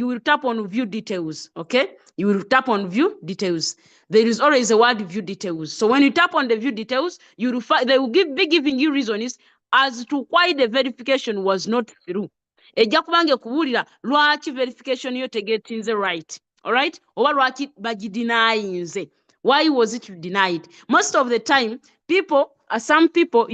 A: view details. Okay, you will tap on view details. There is always a word view details. So when you tap on the view details, they will be giving you reasons as to why the verification was not through. Ejja kubange kubuulira lwaki verification yo tegetinze right. All right, oba lwaki bagidinayinze. Why was it denied? Most of the time, some people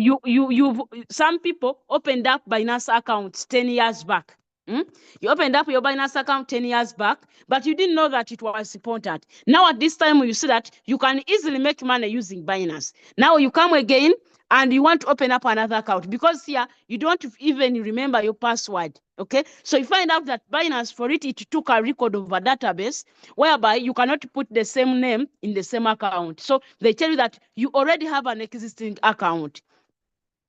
A: opened up Binance accounts 10 years back. You opened up your Binance account 10 years back, but you didn't know that it was supported. Now at this time, you see that you can easily make money using Binance. Now you come again and you want to open up another account, because here you don't even remember your password. Okay, so you find out that Binance, for it took a record of a database whereby you cannot put the same name in the same account. So they tell you that you already have an existing account.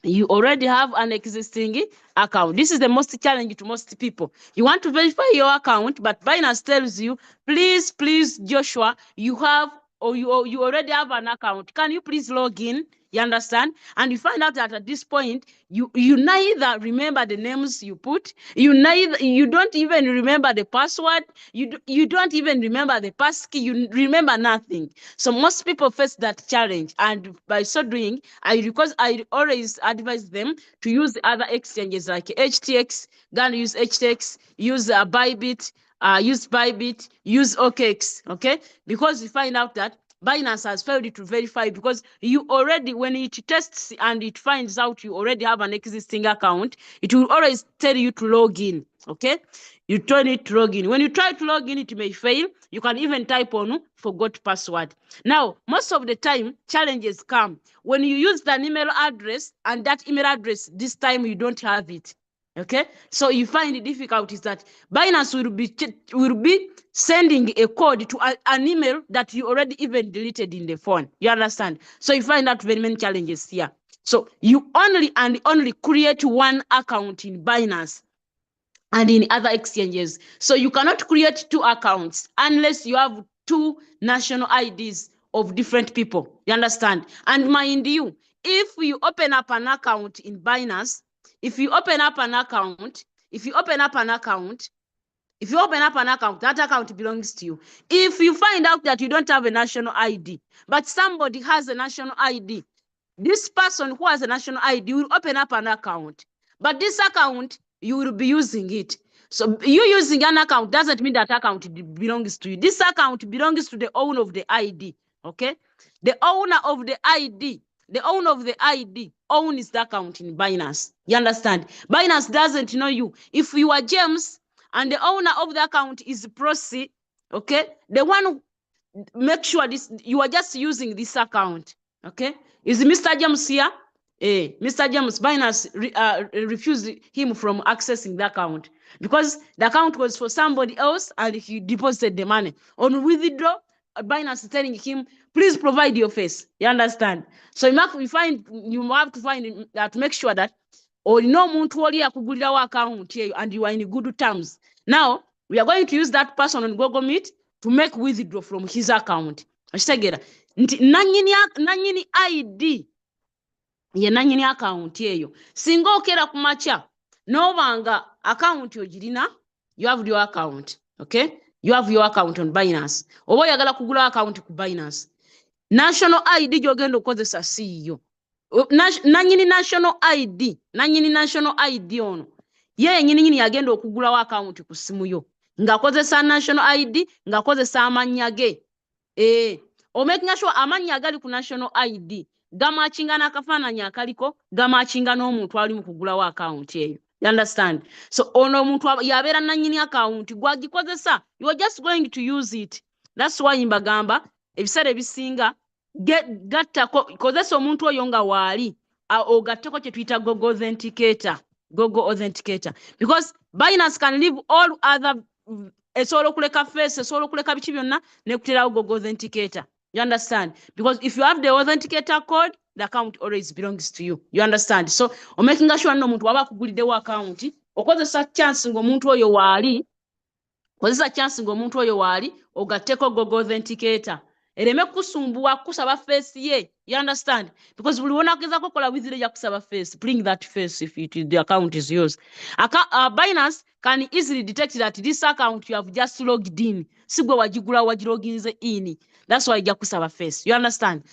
A: You already have an existing account. This is the most challenging to most people. You want to verify your account, but Binance tells you, please, Joshua, you already have an account. Can you please log in? You understand? And you find out that at this point, you neither remember the names you put, you don't even remember the password, you don't even remember the passkey, you remember nothing. So most people face that challenge, and by so doing, I always advise them to use other exchanges like HTX, gonna use HTX, use Bybit, use OKX, okay? Because you find out that Binance has failed to verify because you already, when it tests and it finds out you already have an existing account, it will always tell you to log in. Okay, you turn it to log in. When you try to log in, it may fail. You can even type on forgot password. Now, most of the time, challenges come when you use an email address and that email address, this time you don't have it. Okay, so you find the difficulties that Binance will be sending a code to an email that you already even deleted in the phone. You understand? So you find out very many challenges here. So you only create one account in Binance and in other exchanges. So you cannot create two accounts unless you have two national IDs of different people. You understand? And mind you, if you open up an account in Binance, if you open up an account, that account belongs to you. If you find out that you don't have a national ID, but somebody has a national ID, this person who has a national ID will open up an account. But this account, you will be using it. So you using an account doesn't mean that account belongs to you. This account belongs to the owner of the ID. Okay? The owner of the ID owns the account in Binance. You understand? Binance doesn't know you. If you are James and the owner of the account is Procy, okay? The one, make sure this you are just using this account. Okay? Is Mr. James here? Mr. James, Binance refused him from accessing the account because the account was for somebody else and he deposited the money. On withdraw, Binance is telling him, please provide your face. You understand? So you have to find to make sure that or no muntu oli akugulirawo account and you are in good terms. Now, we are going to use that person on Google Meet to make withdraw from his account. Ashitegera nti nanyini ID ye nanyini account eyo singa okera kumacha nobanga account ogirina, you have your account. Okay, you have your account on Binance oba oyagala kugula account ku Binance, national ID gyogenda okozesa siyo. Nanyini national ID ono ye nyini yagenda okugulawo account ku simu yo ng'akozesa national ID ng'akozesa amanya ge. Omaking sure amanya agali ku national ID gamachinga n'akafaananyi akaliko gamachinga n'omuntu ali mu kugulawo account eyo. You understand? So ono omuntu yabeera nanyini account gwagikozesa, you are just going to use it. That's why mbagamba ebiseera ebisinga gattako kozesa omuntu oyo nga waali ogatteko kye tuyita Google Authenticator because Binance can leave all other esobola okuleka face, esobola okuleka biki byonna nekuterawo Google Authenticator. You understand? Because if you have the authenticator code, the account always belongs to you. You understand? So making sure no muntu waba kuguliddewo account okozesa chance ng'omuntu oyo waali ogatteko Google Authenticator. Ereme kusumbuwa kusaba face ye. You understand? Because buli wona kugeza kukola withdraw ya kusaba face, bring that face if the account is yours. Binance can easily detect that this account you have just logged in. Sigwe wajigula wajiloginze in. That's why ya kusaba face. You understand?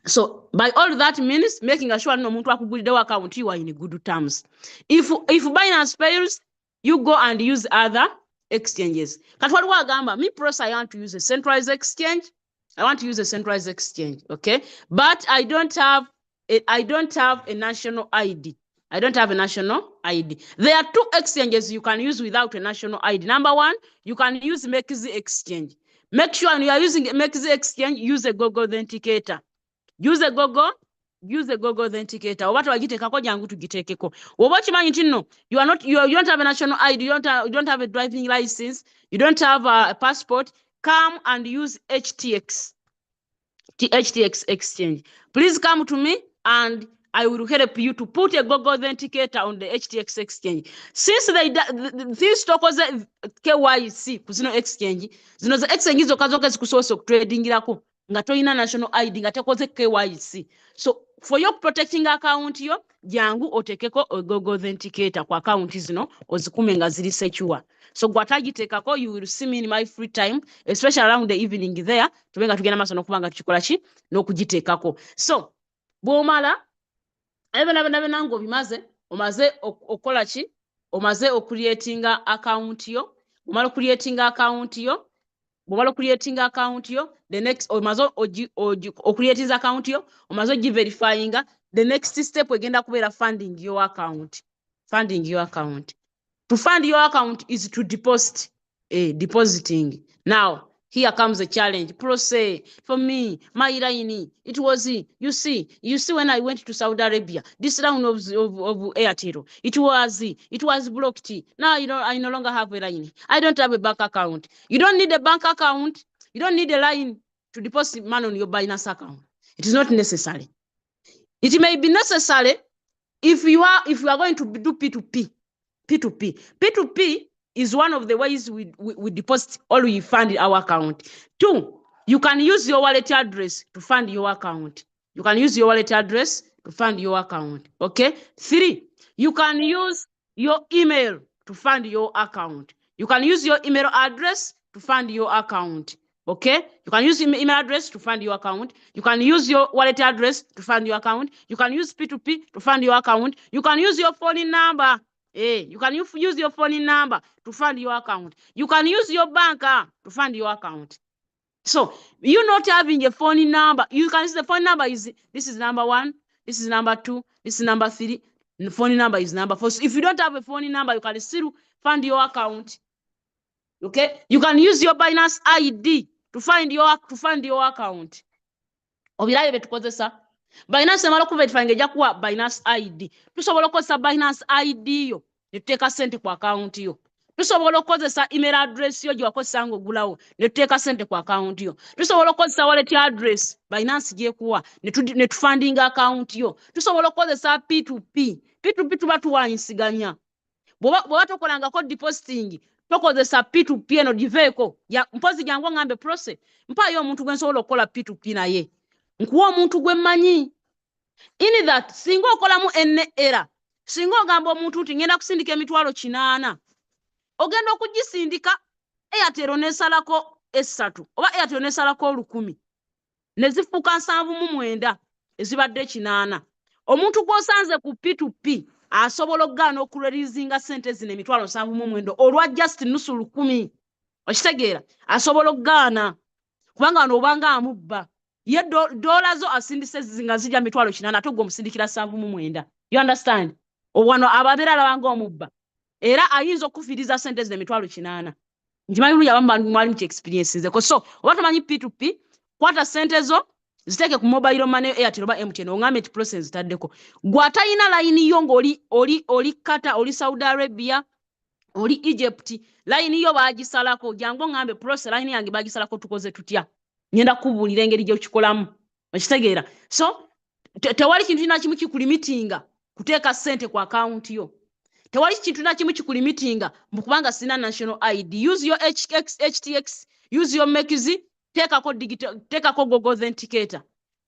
A: So by all that means making sure no muntu akuguliddewo account you are in good terms. If Binance fails, you go and use other exchanges. Katwaliwo agamba me Procy, I want to use a centralized exchange. Okay? But I don't have a national ID. There are two exchanges you can use without a national ID. Number one, you can use Mexi Exchange. Make sure when you are using Mexi Exchange, use a Google Authenticator. Use a Google Authenticator. Oba twagitekako jangu tugitekeko. Oba kimanyi nti no, you don't have a national ID, you don't have a driving license, you don't have a passport, come and use HTX Exchange. Please come to me and I will help you to put a Google Authenticator on the HTX Exchange. Since these tokens KYC kuzino exchange, zino exchange zokazoka zikusoso tradingirako nga toyina national ID nga tekoze KYC. So for your protecting account yo jangu otekeko Google Authenticator kwa account zino ozikume nga ziri secure. So gwatagitekako, you will see me in my free time, especially around the evening there, tubenga tugenda maso nokubanga tukikola ki n'okugitekako. So bwomala nango bimaze omaze okola ki, omaze creatinga account yo, omala creatinga account yo, bwomala creatinga account yo, the next omazo create account yo omazo verifying the next step egenda kubera funding your account. To fund your account is to deposit, depositing. Now, here comes the challenge. Pro say, for me, my line, it was, you see when I went to Saudi Arabia, this round of Airtel, it was blocked. Now, I no longer have a line. I don't have a bank account. You don't need a bank account. You don't need a line to deposit money on your Binance account. It is not necessary. It may be necessary if you are going to do P2P. P2P is one of the ways we deposit or we fund our account. 2, you can use your wallet address to fund your account. Okay. 3, you can use your email to fund your account. You can use your email address to fund your account. Okay, you can use email address to fund your account. You can use your wallet address to fund your account. You can use P2P to fund your account. You can use your phone number. You can use your phone number to fund your account. You can use your banker to fund your account. So you not having a phone number, you can see the phone number is this is number 1, this is number 2, this is number 3. The phone number is number 4. So if you don't have a phone number, you can still fund your account. Okay, you can use your Binance ID to fund your account. Obiraye betukozesa Binance amalo kuverifying eja kuwa Binance ID. Tusobola okukozesa Binance ID yo ne tuteeka sente ku account yo. Tusobola okukozesa email address yo gye wakozesa ng'ogulawo ne tuteeka sente ku account yo. Tusobola okukozesa wallet address Binance gye kuwa ne tufunding account yo. Tusobola okukozesa P2P tuba tuwanyisiganya. Bw'oba tokolangako depositing tokozesa P2P eno diveeko ya mpozi jangu ngambe process mpayo omuntu gwe nsobola okukola P2P naye nkuwa omuntu gwe mmanyi. In that singa okolamu enne era singa ogamba omuntu nti ngenda kusindika emitwalo 8 ogenda okugisindika Airtel nesalako 3 oba Airtel nesalako 10 nezifuuka 79 ezibadde 8 omuntu gwosanze ku P2P asobola okugaana okurelizinga sente zino emitwalo 79 olwa just nusu 10 okitegeera asobola okugaana kubanga n'obanga amubba ye dola zo asindise zinga zijja mitwalo 8 ate gwo omusindikira 79. You understand? Obwano ababeera labanga omubba era ayinza okufiriza sente zino emitwalo 8. Njimanyi luli abamba mwali mu experience nze ko so oba tomanyi P2P kwata sente zo ziteke ku mobile money Airtel oba MTN ongambe ti process taddeko gwatayina line yo oli Qatar oli Saudi Arabia oli Egypt line yo bagisalako jango ngambe process line yange bagisalako tukoze tutya nyenda kubulira engeri gye ukikolamu okitegeera. So tewali kintu na kimu kikulimitinga kuteeka sente ku account yo. Tewali kintu na kimu kikulimitinga mbukubanga sina national ID. Use your HTX, use your Mekizi, take a Google Authenticator.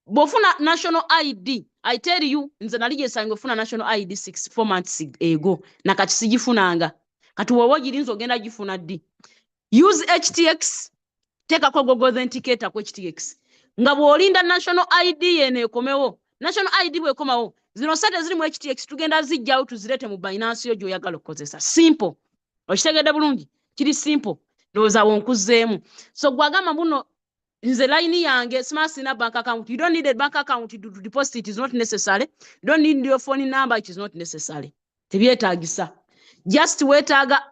A: Bofuna national ID, I tell you, nze nali gyesange ofuna national ID 4 months ago na kati sigifunanga. Kati wowo girinzo ogenda gifuna ddi. Use HTX, take a Google Authenticator ku HTX. Nga bw'olinda national ID yene ekomewo. National ID bwe komawo. Zino sente ziri mu HTX tugenda zijjawo tuzirete mu Binance yo gy'oyagala okukozesa. Simple. Okitegedde bulungi. Kiri simple. Ndowooza wonkuzeemu. So gwagamba buno nze line yange sina bank account. You don't need a bank account to deposit. It is not necessary. You don't need your phone number. It is not necessary. Tebyetaagisa. Just wetaaga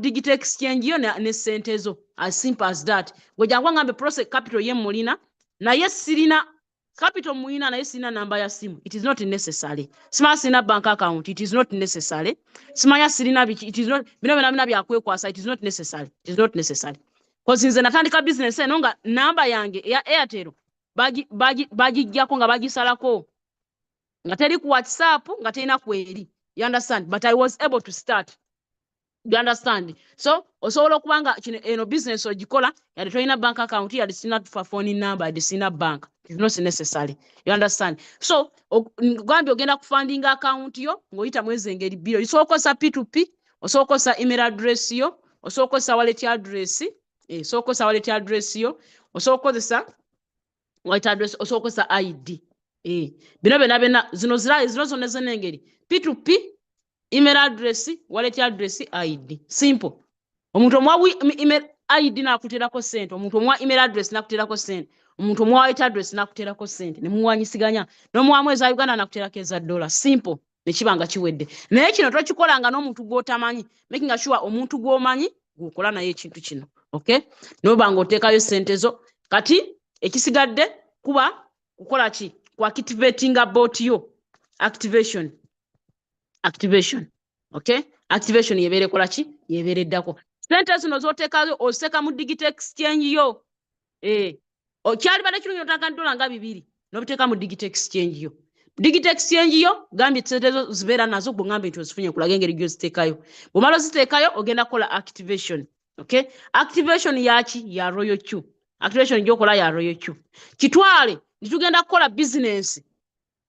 A: digital exchange yo ne sente zo. As simple as that. Gwejangwa ngambe process capital ye mulina na yes sirina capital muina na yes ina namba ya simu. It is not necessary. Sina bank account. It is not necessary. Simanya sirina it is not bina byakwekwaasa. It is not necessary. It is not necessary. Because nze natandika business eno nga namba yange ya Airtel bagijjako nga bagisalako nga teri ku WhatsApp nga terina kweri. You understand? But I was able to start. You understand? So osobola okubanga eno business ogikola yali toyina bank account yali sina phone number yali sina bank. It is not necessary. You understand? So gwambi ogenda kufunding account yo ngoyita mwezi engeri biro. Osokosa P2P, osokosa email address yo, osokosa wallet address, osokosa wallet address yo, osokosa wallet address, osokosa ID. Bino bena zino zona zenengeri. P2P, email address, wallet address, ID. Simple. Omuntu omwa email ID nakuterako sente, omuntu omuwa email address nakuterako sente, omuntu omuwa wallet address nakuterako sente, ne muwanyisiganya n'omuwamu eza Uganda nakuterako eza dollar. Simple. Nekibanga kiwedde. Naye kino tokikolanga n'omuntu gw'otamanyi, making sure omuntu gw'omanyi gukola naye ekintu kino. Okay? Nobanga oteekayo sente zo. Kati ekisigadde kuba kukola ki? Ku activating bot yo. Activation. Okay? Activation yebere kola ki? Yebere ddako. Sente zino z'oteekayo oseka mu digital exchange yo. Okyali bale kirungi otaka $2 nga 2 n'obiteeka mu digital exchange yo. Digital exchange yo gambye sente zo zibeera nazo gwe ngambe nti ozifunye kulaga engeri gy'oziteekayo. Bw'omala oziteekayo ogenda kola activation. Okay? Activation yaki? Ya Royal Q. Activation gy'okola ya Royal Q. Kitwale nitugenda kukola business.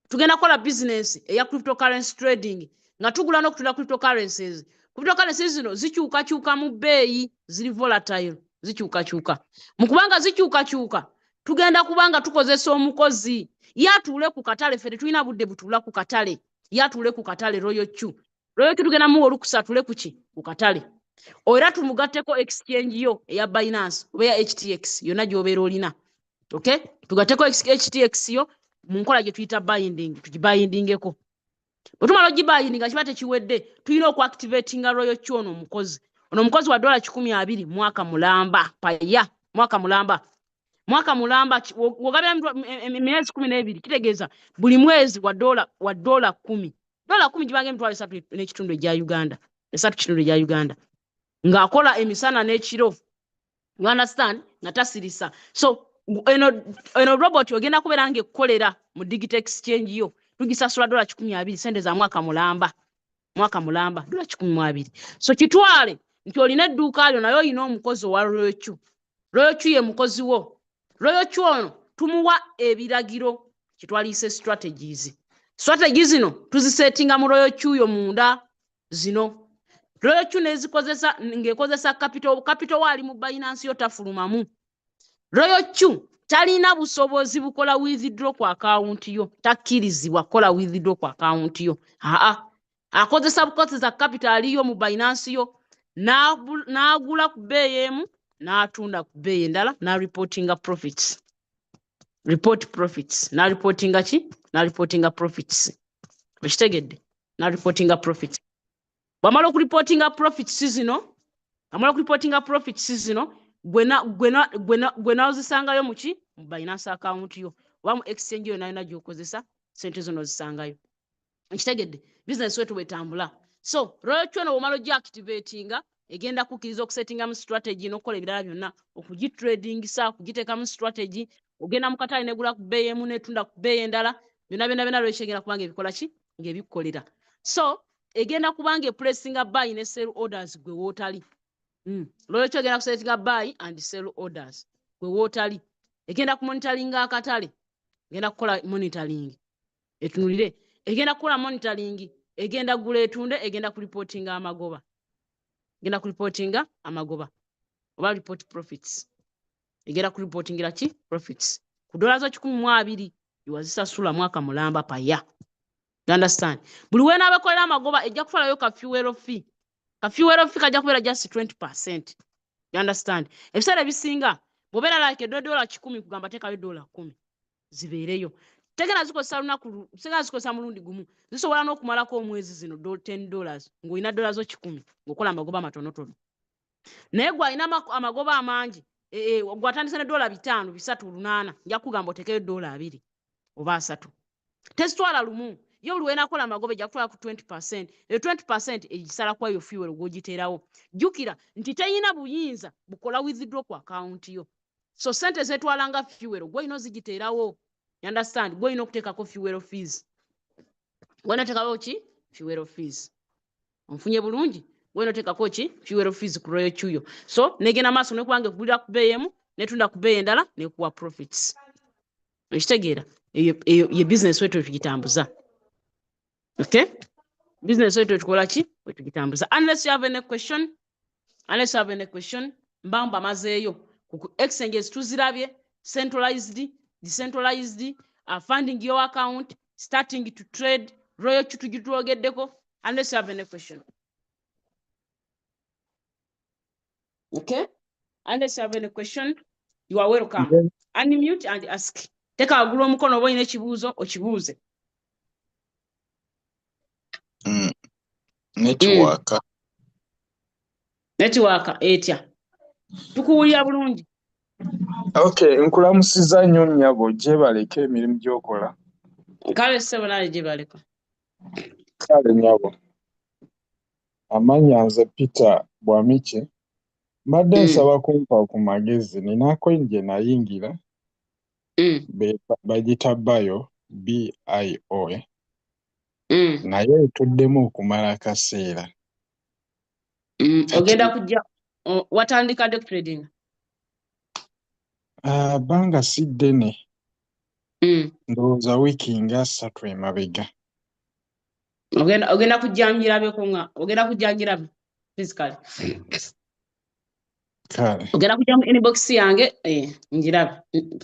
A: Tugenda kukola business eya cryptocurrency trading nga tugula n'okutunda cryptocurrencies. Cryptocurrencies zino zikyukakyuka mu bbeeyi, ziri volatile, zikyukakyuka. Mu kubanga zikyukakyuka tugenda kubanga tukozesa omukozi yatuule ku katale, ffe tulina budde butuula ku katale, yatuule ku katale Royal Q. Royal Q tugenda mu olukusatule ku ki? Ku katale. Era tumugatteko exchange yo eya Binance oba ya HTX yonna gy'obeera olina. Okay? Tugatteko HTX yo mu nkola gye tuyita binding, tugibindingeko. Bwe tumala ogibindinga kiba tekiwedde, tulina okuactivatinga Royal Q ono omukozi. Ono omukozi wa $120 mwaka mulamba paya, mwaka mulamba. Mwaka mulamba wogabira emyezi 12 kitegeeza buli mwezi wa $10. $10 gibange emitwalo 3.5 egya Uganda. 3.5 egya Uganda. Ng'akola emisana n'ekiro. You understand? Nga tasirisa. So eno robot ogenda kubeera ng'ekkolera mu digital exchange yo. Tugisasula $120 sente za mwaka mulamba. Mwaka mulamba $120. So kitwale nti olina edduuka lyo nayo olina omukozi wa Royal Q. Royal Q ye mukozi wo. Royal Q ono tumuwa ebiragiro kitwaliise strategies. Strategies zino tuzisetinga mu Royal Q yo munda zino. Royal Q nezikozesa ng'ekozesa capital wali mu Binance yo tafulumamu. Royal Q talina busobozi bukola withdraw ku account yo, takkirizibwa kola withdraw ku account yo. Akozesa bukozi za capital yo mu Binance yo n'agula ku bbeeyi emu n'atunda ku bbeeyi endala na reportinga profits. Report profits. Na reportinga ki? Na reportinga profits. Okitegedde? Na reportinga profits. Wamala okureportinga profits zino, gwena ozisangayo muki? Mu Binance account yo. Wa mu exchange yo nayo gy'okozesa sente zino zisangayo. Okitegedde? Business wetu bwetambula. So, Royal Q ono wamala ogiactivatinga egenda kukkiriza okusettinga mu strategy n'okukola ebirala byonna, okugitradingisa, okugiteeka mu strategy, ogenda mu katale negula ku bbeeyi emu n'etunda ku bbeeyi endala, byonna lwekyo egenda kubanga ebikola ki? Ng'ebikkolera. So, egenda kubanga epressinga buy ne sell orders gwe wootali. Royal Q egenda kusettinga buy and sell orders gwe wootali. Egenda kumonitoringa akatale. Egenda kukola monitoring. Etunulire. Egenda kukola monitoring. Egenda gula etunde, egenda kureportinga amagoba. Egenda kureportinga amagoba. Oba report profits. Egenda kureportingira ki? Profits. Ku $120 wazisasula mwaka mulamba paya. You understand? Buli wena abakolera amagoba ejja kufalayo ka fuel fee. Ka fuel fee kajja kubeera just 20%. You understand? Ebiseera bisinga bw'obeera like $10 kugamba teekayo $10 zibeereyo. Tegena zikozesa lunaku, segena zikozesa mulundi gumu. Zisobola n'okumalako omwezi zino $10 ng'olina $10 ng'okola amagoba matonotono. Naye gwe alina amagoba amangi, gw'atandise ne $5, 3, 8, nja kugamba oteekeyo $2 oba 3. Tezitwala lumu. Yo buli wena akola amagoba ejja kutwala ku 20%. Eyo 20% egisala kwa yo fuel gw'ogiteerawo. Jjukira nti teyina buyinza bukola withdraw ku account yo. So sente zetwalanga fuel gw'olina ozigiteerawo. You understand? Gw'olina okuteekako fuel fees. Gw'olina oteekako ki? Fuel fees. Onfunye bulungi? Gw'olina oteekako ki? Fuel fees ku Royal Q yo. So negenda maaso nekubanga egulira ku bbeeyi emu netunda ku bbeeyi endala nekuwa profits. Okitegeera? Eyo ye business wetu tugitambuza. Okay? Business wetu tukola ki? Tugitambuza. Unless you have any question, mbamba mazeeyo. Ku exchanges tuzirabye, centralized, decentralized, funding your account, starting to trade, Royal Q tugitwogeddeko. Unless you have any question. Okay? Unless you have any question, you are welcome.
B: Yes.
A: Unmute and ask. Teka agula omukono oba olina ekibuuzo okibuuze.
B: Network.
A: Network etya. Tukuwulira bulungi.
B: Okay, nkulamusiza nnyo nnyabo gyebaleka emirimu gy'okola.
A: Kale ssebo naye gyebaleka.
B: Kale nnyabo. Amannya nze Peter Bwamiki. Mbadde nsaba kumpa ku magezi nina coin gye nayingira. Bagita Bio, BIO. Naye etuddemu okumala akaseera.
A: Ogenda kujja watandika dde trading?
B: Banga si ddene. Ndowooza wiiki nga 3 emabega.
A: Ogenda kujjanjirabe kunga ogenda kujjanjirabe physically.
B: Kale.
A: Ogenda kujja mu inbox yange njirabe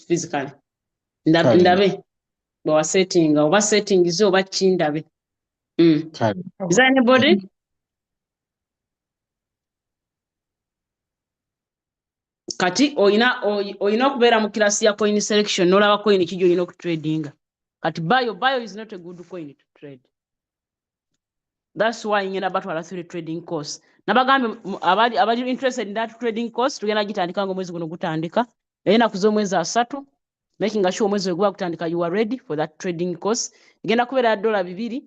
A: physically. Ndabe bwa setting oba settings oba kindabe.
B: Kale.
A: Is there anybody? Kati oyina okubeera mu class ya coin selection n'olaba coin kijjo oyina okutradinga. Kati bio is not a good coin to trade. That's why ngenda batwala through trading course. Nabagambe abali interested in that trading course tugenda gitandika ngo mwezi guno gutandika. Naye kuzo mwezi 3 making sure mwezi gwa kutandika you are ready for that trading course. Ngenda kubeera $2.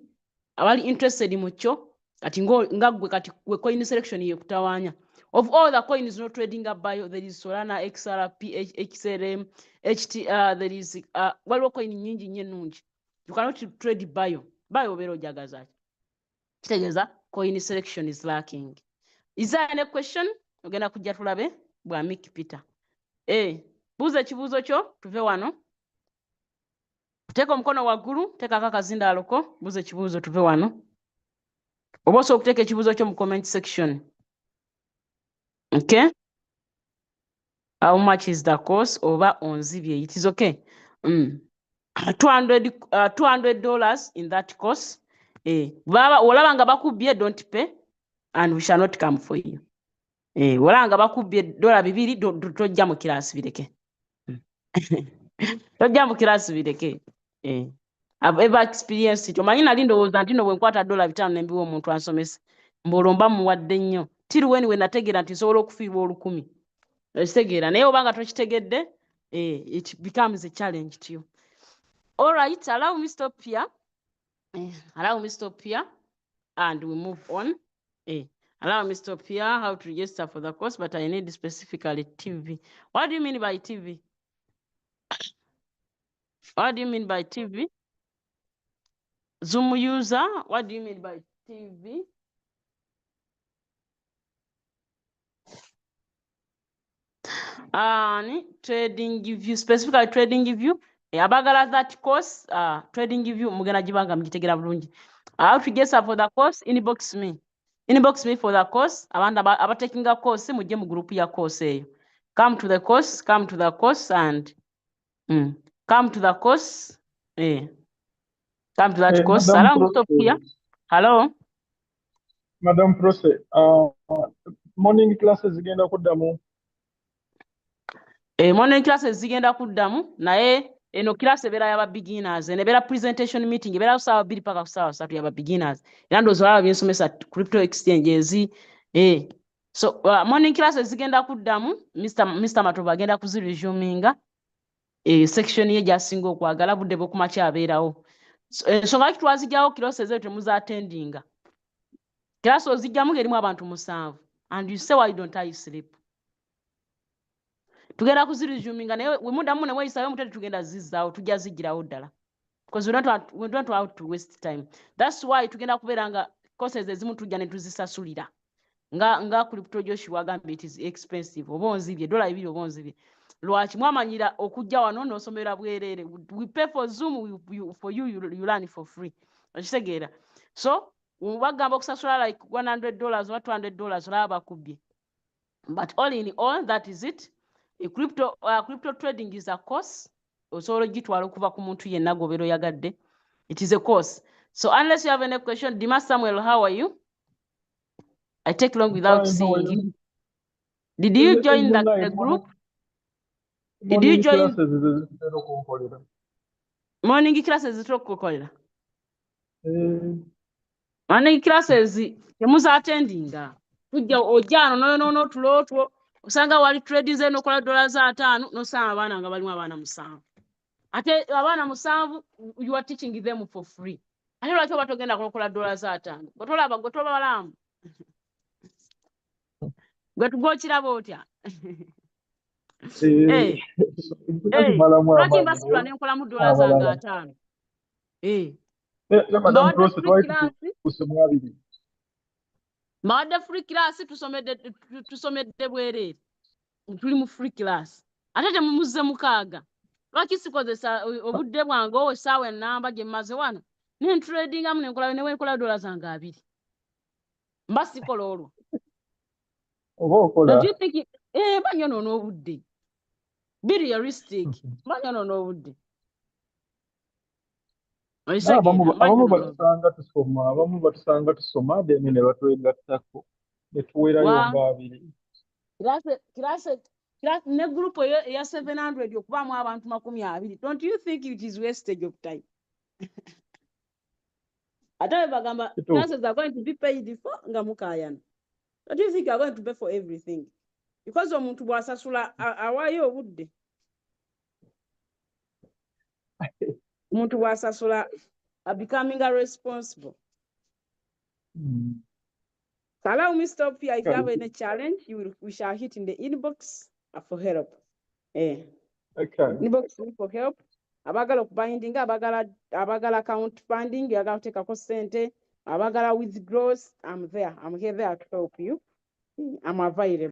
A: Abali interested mu kyo kati ngagwe kati coin selection ye kutawanya. Of all the coins not trading up bio, there is Solana, XRP, XLM, HTR, there is waliwo coin nyingi nyenungi. You cannot trade bio. Bio bero jagaza. Kitegeeza coin selection is lacking. Is there any question? Ogenda kujja tulabe Bwamiki Peter. Buuza ekibuuzo kyo tuve wano. Teeka omukono waggulu, teeka akakazindaaloko, buuza ekibuuzo tuve wano. Oba osobola okuteeka ekibuuzo kyo mu comment section. Okay. How much is the cost over on ZBA? It is okay. $200 in that course. Olabanga bakubye don't pay and we shall not come for you. Olabanga bakubye $2 tojja mu class bireke. Tojja mu class bireke. I've ever experienced it. Omanyi nali ndowooza nti no bwe nkwata $5 ne mbiwa omuntu ansomesa. Mbolomba muwadde nnyo. Till when nategeera nti nsobola okufiirwa 1000. Ekitegeera naye obanga tokitegedde it becomes a challenge to you. All right, allow me stop here. And we move on. Allow me stop here how to register for the course, but I need specifically TV. What do you mean by TV? What do you mean by TV? Zoom user, what do you mean by TV? Trading view, specifically trading view. Abagala that course, trading view, mugena jibanga mjitegera bulungi. How to get for the course, inbox me. Inbox me for the course. About taking a course, mujye mu group ya course. Come to the course, and come to the course. Come to that course. Hello, stop here. Hello.
C: Madam Prose, morning classes zigenda kuddamu.
A: Morning classes zigenda kuddamu naye eno class ebeera yaba beginners ebeera presentation meeting ebeera kusaawa 2 paka kusaawa 3 yaba beginners era ndowooza olaba byensomesa crypto exchanges. So morning classes zigenda kuddamu. Mr. Matoba agenda kuziresuminga section ye gy'asinga okwagala budde bw'okumakya abeerawo. Ensonga lwaki twazigyawo class ezo temuzaatendinga. Class ozijjamu erimu abantu 7 and you say why don't I sleep? Tugenda kuziresuminga naye wemudamu ne mweyisayo mutete tugenda zizzaawo tujja zigirawo ddala. Because we don't want to waste time. That's why tugenda kubeera nga courses ezimu tujja ne tuzisasulira. Nga crypto Joshua agambye it is expensive. Oba onzibye $2 oba onzibye. Lwaki mwamanyira okujja wano n'osomera bwereere. We pay for Zoom, for you learn for free. Okitegeera. So bagamba okusasula like $100 or $200 olaba bakubye. But all in all, that is it. Crypto trading is a course. Osobola gitwala okuva ku muntu yenna gobero yagadde. It is a course. So unless you have any question, Dimas Samuel, how are you? I take long without seeing you. Did you join the group? Did you join morning classes zitokukolera? Morning classes temuza attendinga. Tujja ojjano no tulotwo osanga wali trades eno kola $5 no sanga abaana nga balimu abaana 7. Ate abaana 7 you are teaching them for free. Ate lwaki batogenda kukola $5? Gotolaba balamu. Gwetugokiraba otya? Lwaki mbasitula ne nkolamu $5 zange 5? Mbadde free class tusomedde bwereere. Tuli mu free class. Ate temumuzze mukaaga. Lwaki sikozesa obudde bwange essaawa ennamba gye mmaze wano ne ntradingamu ne nkola $2 zange 2. Mba sikola olwo. Don't you think banyonoona obudde? Be realistic. Banyonoona obudde.
C: Abamu batusanga tusoma then ne batwegattako ne tuweerayo nga 2.
A: Class ne group eya 700 okubaamu abantu 20. Don't you think it is wastage of time? Ate bagamba classes are going to be paid for nga mukayana. Don't you think you are going to pay for everything? Because omuntu bw'asasula awaayo obudde. Omuntu bw'asasula becoming responsible. So allow me stop here. If you have any challenge, we shall hit in the inbox for help. Okay. Inbox for help. Abagala okubinding, abagala account funding, abagala kuteekako ssente, abagala withdrawals, I'm there. I'm here there to help you. I'm available.